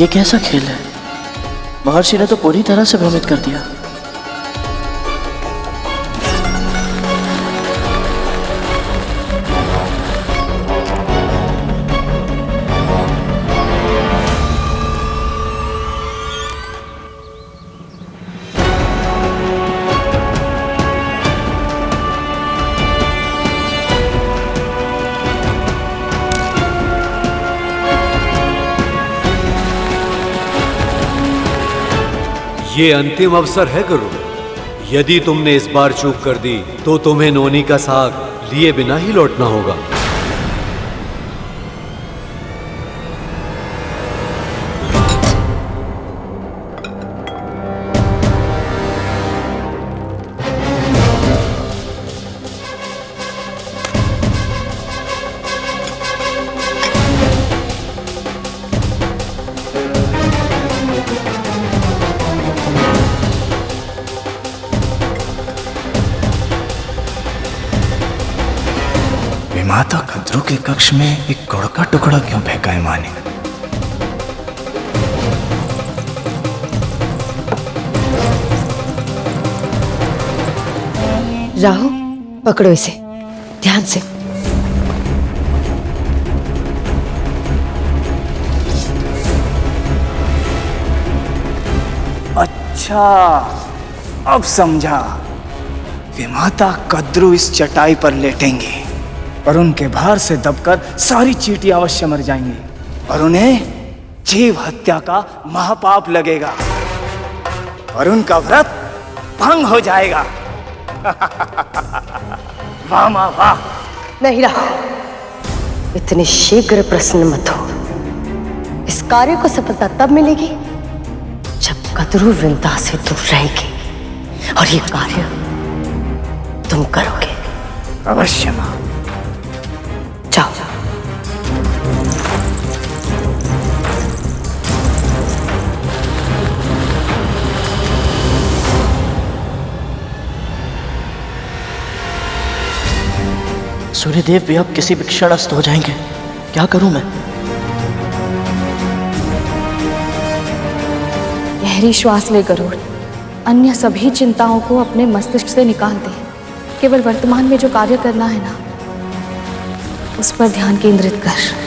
ये कैसा खेल है? महर्षि ने तो पूरी तरह से भ्रमित कर दिया। ये अंतिम अवसर है गुरु। यदि तुमने इस बार चूक कर दी तो तुम्हें नोनी का साग लिए बिना ही लौटना होगा। माता कद्रू के कक्ष में एक गुड़ का टुकड़ा क्यों फेंका है माँ ने? राहु, पकड़ो इसे ध्यान से। अच्छा, अब समझा। विमाता कद्रू इस चटाई पर लेटेंगे और उनके भार से दबकर सारी चींटियां अवश्य मर जाएंगी और उन्हें जीव हत्या का महापाप लगेगा और उनका व्रत भंग हो जाएगा। वाह माँ वाह। नहीं राहु, इतनी शीघ्र प्रसन्न मत हो। इस कार्य को सफलता तब मिलेगी जब कद्रू वृंदा से दूर रहेगी और ये कार्य तुम करोगे। अवश्य माँ। जाओ। सूर्यदेव भी अब किसी भी क्षण अस्त हो जाएंगे। क्या करूं मैं? गहरी श्वास ले गरुड़, अन्य सभी चिंताओं को अपने मस्तिष्क से निकाल दे। केवल वर्तमान में जो कार्य करना है ना, उस पर ध्यान केंद्रित कर।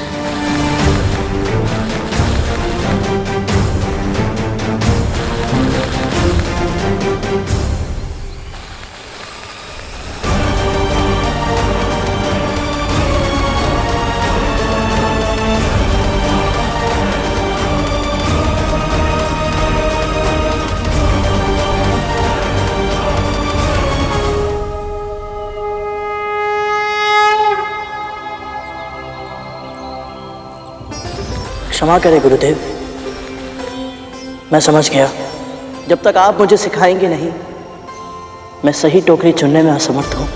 क्षमा करें गुरुदेव, मैं समझ गया। जब तक आप मुझे सिखाएंगे नहीं, मैं सही टोकरी चुनने में असमर्थ हूं।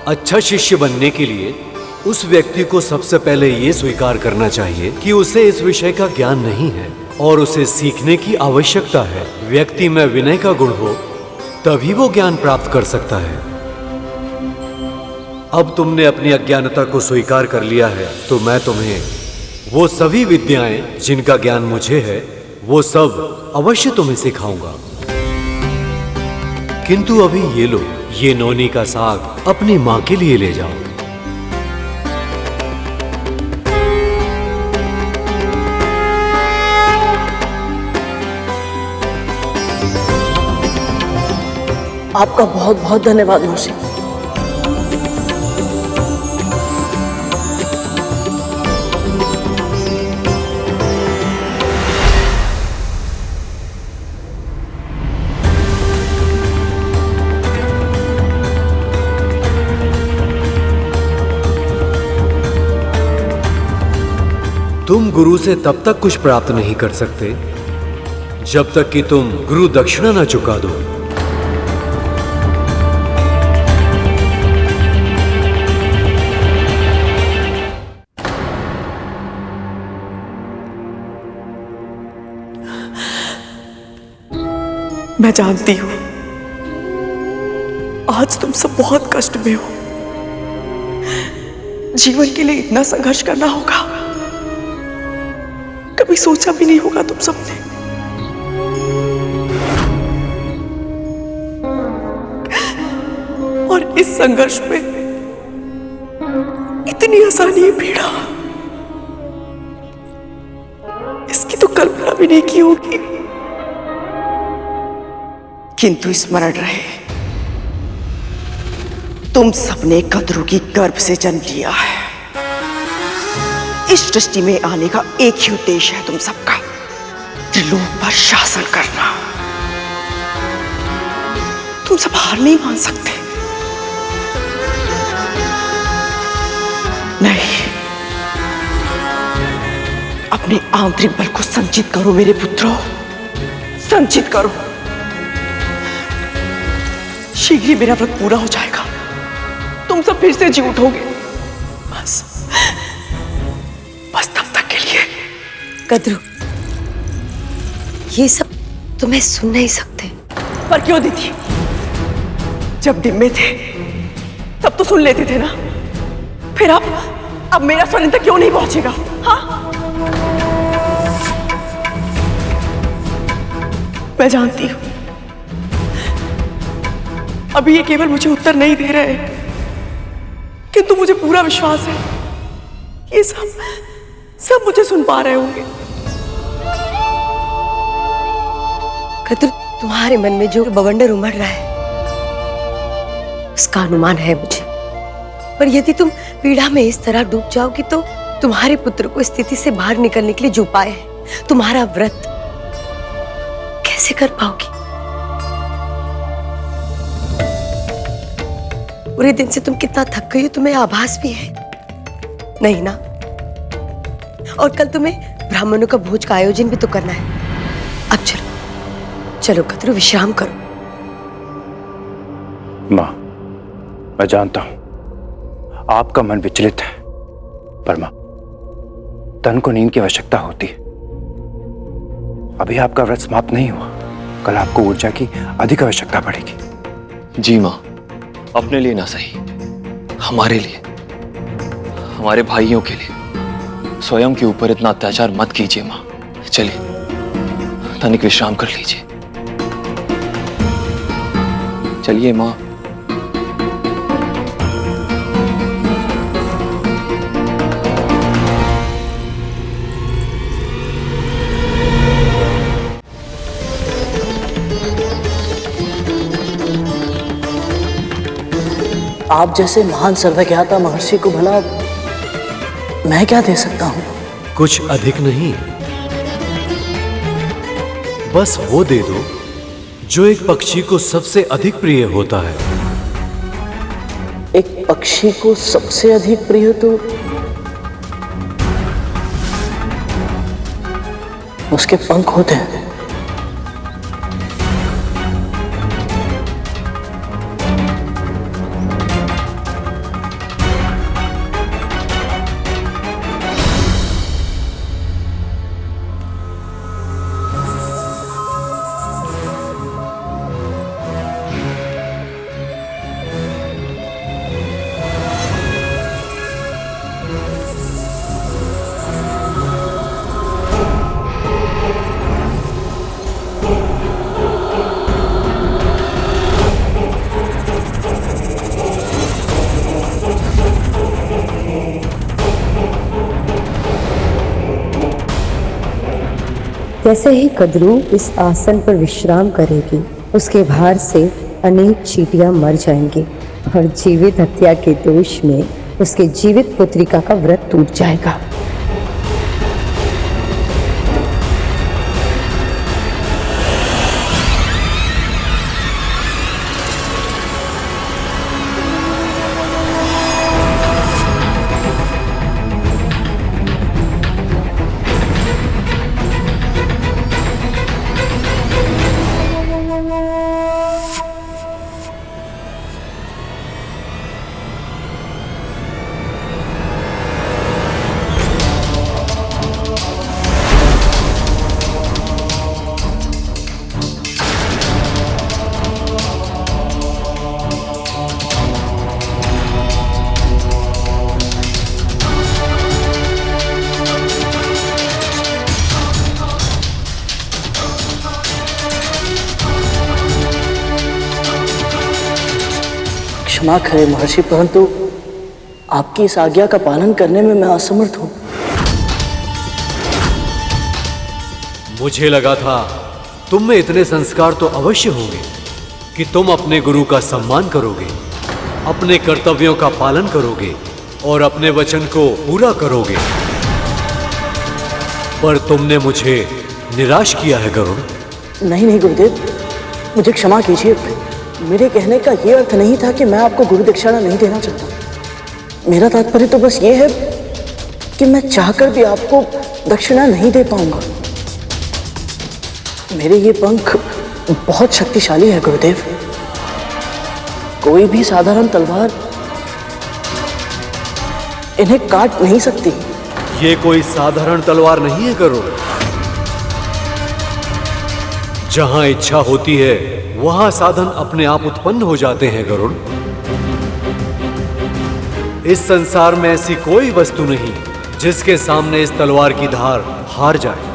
अच्छा शिष्य बनने के लिए उस व्यक्ति को सबसे पहले ये स्वीकार करना चाहिए कि उसे इस विषय का ज्ञान नहीं है और उसे सीखने की आवश्यकता है। व्यक्ति में विनय का गुण हो तभी वो ज्ञान प्राप्त कर सकता है। अब तुमने अपनी अज्ञानता को स्वीकार कर लिया है, तो मैं तुम्हें वो सभी विद्याएं जिनका ज्ञान मुझे है, वो सब अवश्य तुम्हें सिखाऊंगा। किंतु अभी ये लो, ये नौनी का साग अपनी मां के लिए ले जाओ। आपका बहुत बहुत धन्यवाद महर्षि। तुम गुरु से तब तक कुछ प्राप्त नहीं कर सकते जब तक कि तुम गुरु दक्षिणा न चुका दो। मैं जानती हूं आज तुम सब बहुत कष्ट में हो। जीवन के लिए इतना संघर्ष करना होगा, कभी सोचा भी नहीं होगा तुम सबने। और इस संघर्ष में इतनी आसानी पीड़ा, इसकी तो कल्पना भी नहीं की होगी। किंतु स्मरण रहे, तुम सबने कद्रू की गर्भ से जन्म लिया है। इस सृष्टि में आने का एक ही उद्देश्य है तुम सबका, त्रिलोक पर शासन करना। तुम सब हार नहीं मान सकते। नहीं, अपने आंतरिक बल को संचित करो मेरे पुत्रों, संचित करो। शीघ्र ही मेरा व्रत पूरा हो जाएगा, तुम सब फिर से जी उठोगे। बस तब तक के लिए। कद्रू, ये सब तुम्हें सुन नहीं सकते। पर क्यों दीदी, जब डिम्बे थे तब तो सुन लेते थे ना। फिर अब मेरा स्वर इन तक क्यों नहीं पहुंचेगा? हाँ, मैं जानती हूं अभी ये केवल मुझे उत्तर नहीं दे रहे, किंतु मुझे पूरा विश्वास है ये सब मुझे सुन पा रहे होंगे। कद्रू, तुम्हारे मन में जो बवंडर उमड़ रहा है उसका अनुमान है मुझे, पर यदि तुम पीड़ा में इस तरह डूब जाओगी तो तुम्हारे पुत्र को स्थिति से बाहर निकलने के लिए जो उपाय है, तुम्हारा व्रत कैसे कर पाओगी? पूरे दिन से तुम कितना थक गई हो, तुम्हें आभास भी है नहीं ना? और कल तुम्हें ब्राह्मणों का भोज का आयोजन भी तो करना है। अब चलो कद्रू, विश्राम करो। मां, मैं जानता हूं आपका मन विचलित है, पर मां, तन को नींद की आवश्यकता होती है। अभी आपका व्रत समाप्त नहीं हुआ, कल आपको ऊर्जा की अधिक आवश्यकता पड़ेगी। जी मां, अपने लिए ना सही, हमारे लिए, हमारे भाइयों के लिए स्वयं के ऊपर इतना अत्याचार मत कीजिए मां। चलिए तनिक विश्राम कर लीजिए। चलिए मां। आप जैसे महान सर्वज्ञाता महर्षि को भला मैं क्या दे सकता हूं? कुछ अधिक नहीं, बस वो दे दो जो एक पक्षी को सबसे अधिक प्रिय होता है। एक पक्षी को सबसे अधिक प्रिय तो उसके पंख होते हैं। जैसे ही कद्रू इस आसन पर विश्राम करेगी, उसके भार से अनेक चींटियां मर जाएंगी और जीवित हत्या के दोष में उसके जीवित पुत्रिका का व्रत टूट जाएगा। क्षमा करें महर्षि, परंतु आपकी इस आज्ञा का पालन करने में मैं असमर्थ हूं। मुझे लगा था तुम में इतने संस्कार तो अवश्य होंगे कि तुम अपने गुरु का सम्मान करोगे, अपने कर्तव्यों का पालन करोगे और अपने वचन को पूरा करोगे, पर तुमने मुझे निराश किया है गरुड़। नहीं नहीं गुरुदेव, मुझे क्षमा कीजिए। मेरे कहने का ये अर्थ नहीं था कि मैं आपको गुरु दक्षिणा नहीं देना चाहता। मेरा तात्पर्य तो बस ये है कि मैं चाहकर भी आपको दक्षिणा नहीं दे पाऊंगा। मेरे ये पंख बहुत शक्तिशाली है गुरुदेव। कोई भी साधारण तलवार इन्हें काट नहीं सकती। ये कोई साधारण तलवार नहीं है गरुड़। जहां इच्छा होती है वहां साधन अपने आप उत्पन्न हो जाते हैं गरुड़। इस संसार में ऐसी कोई वस्तु नहीं जिसके सामने इस तलवार की धार हार जाए।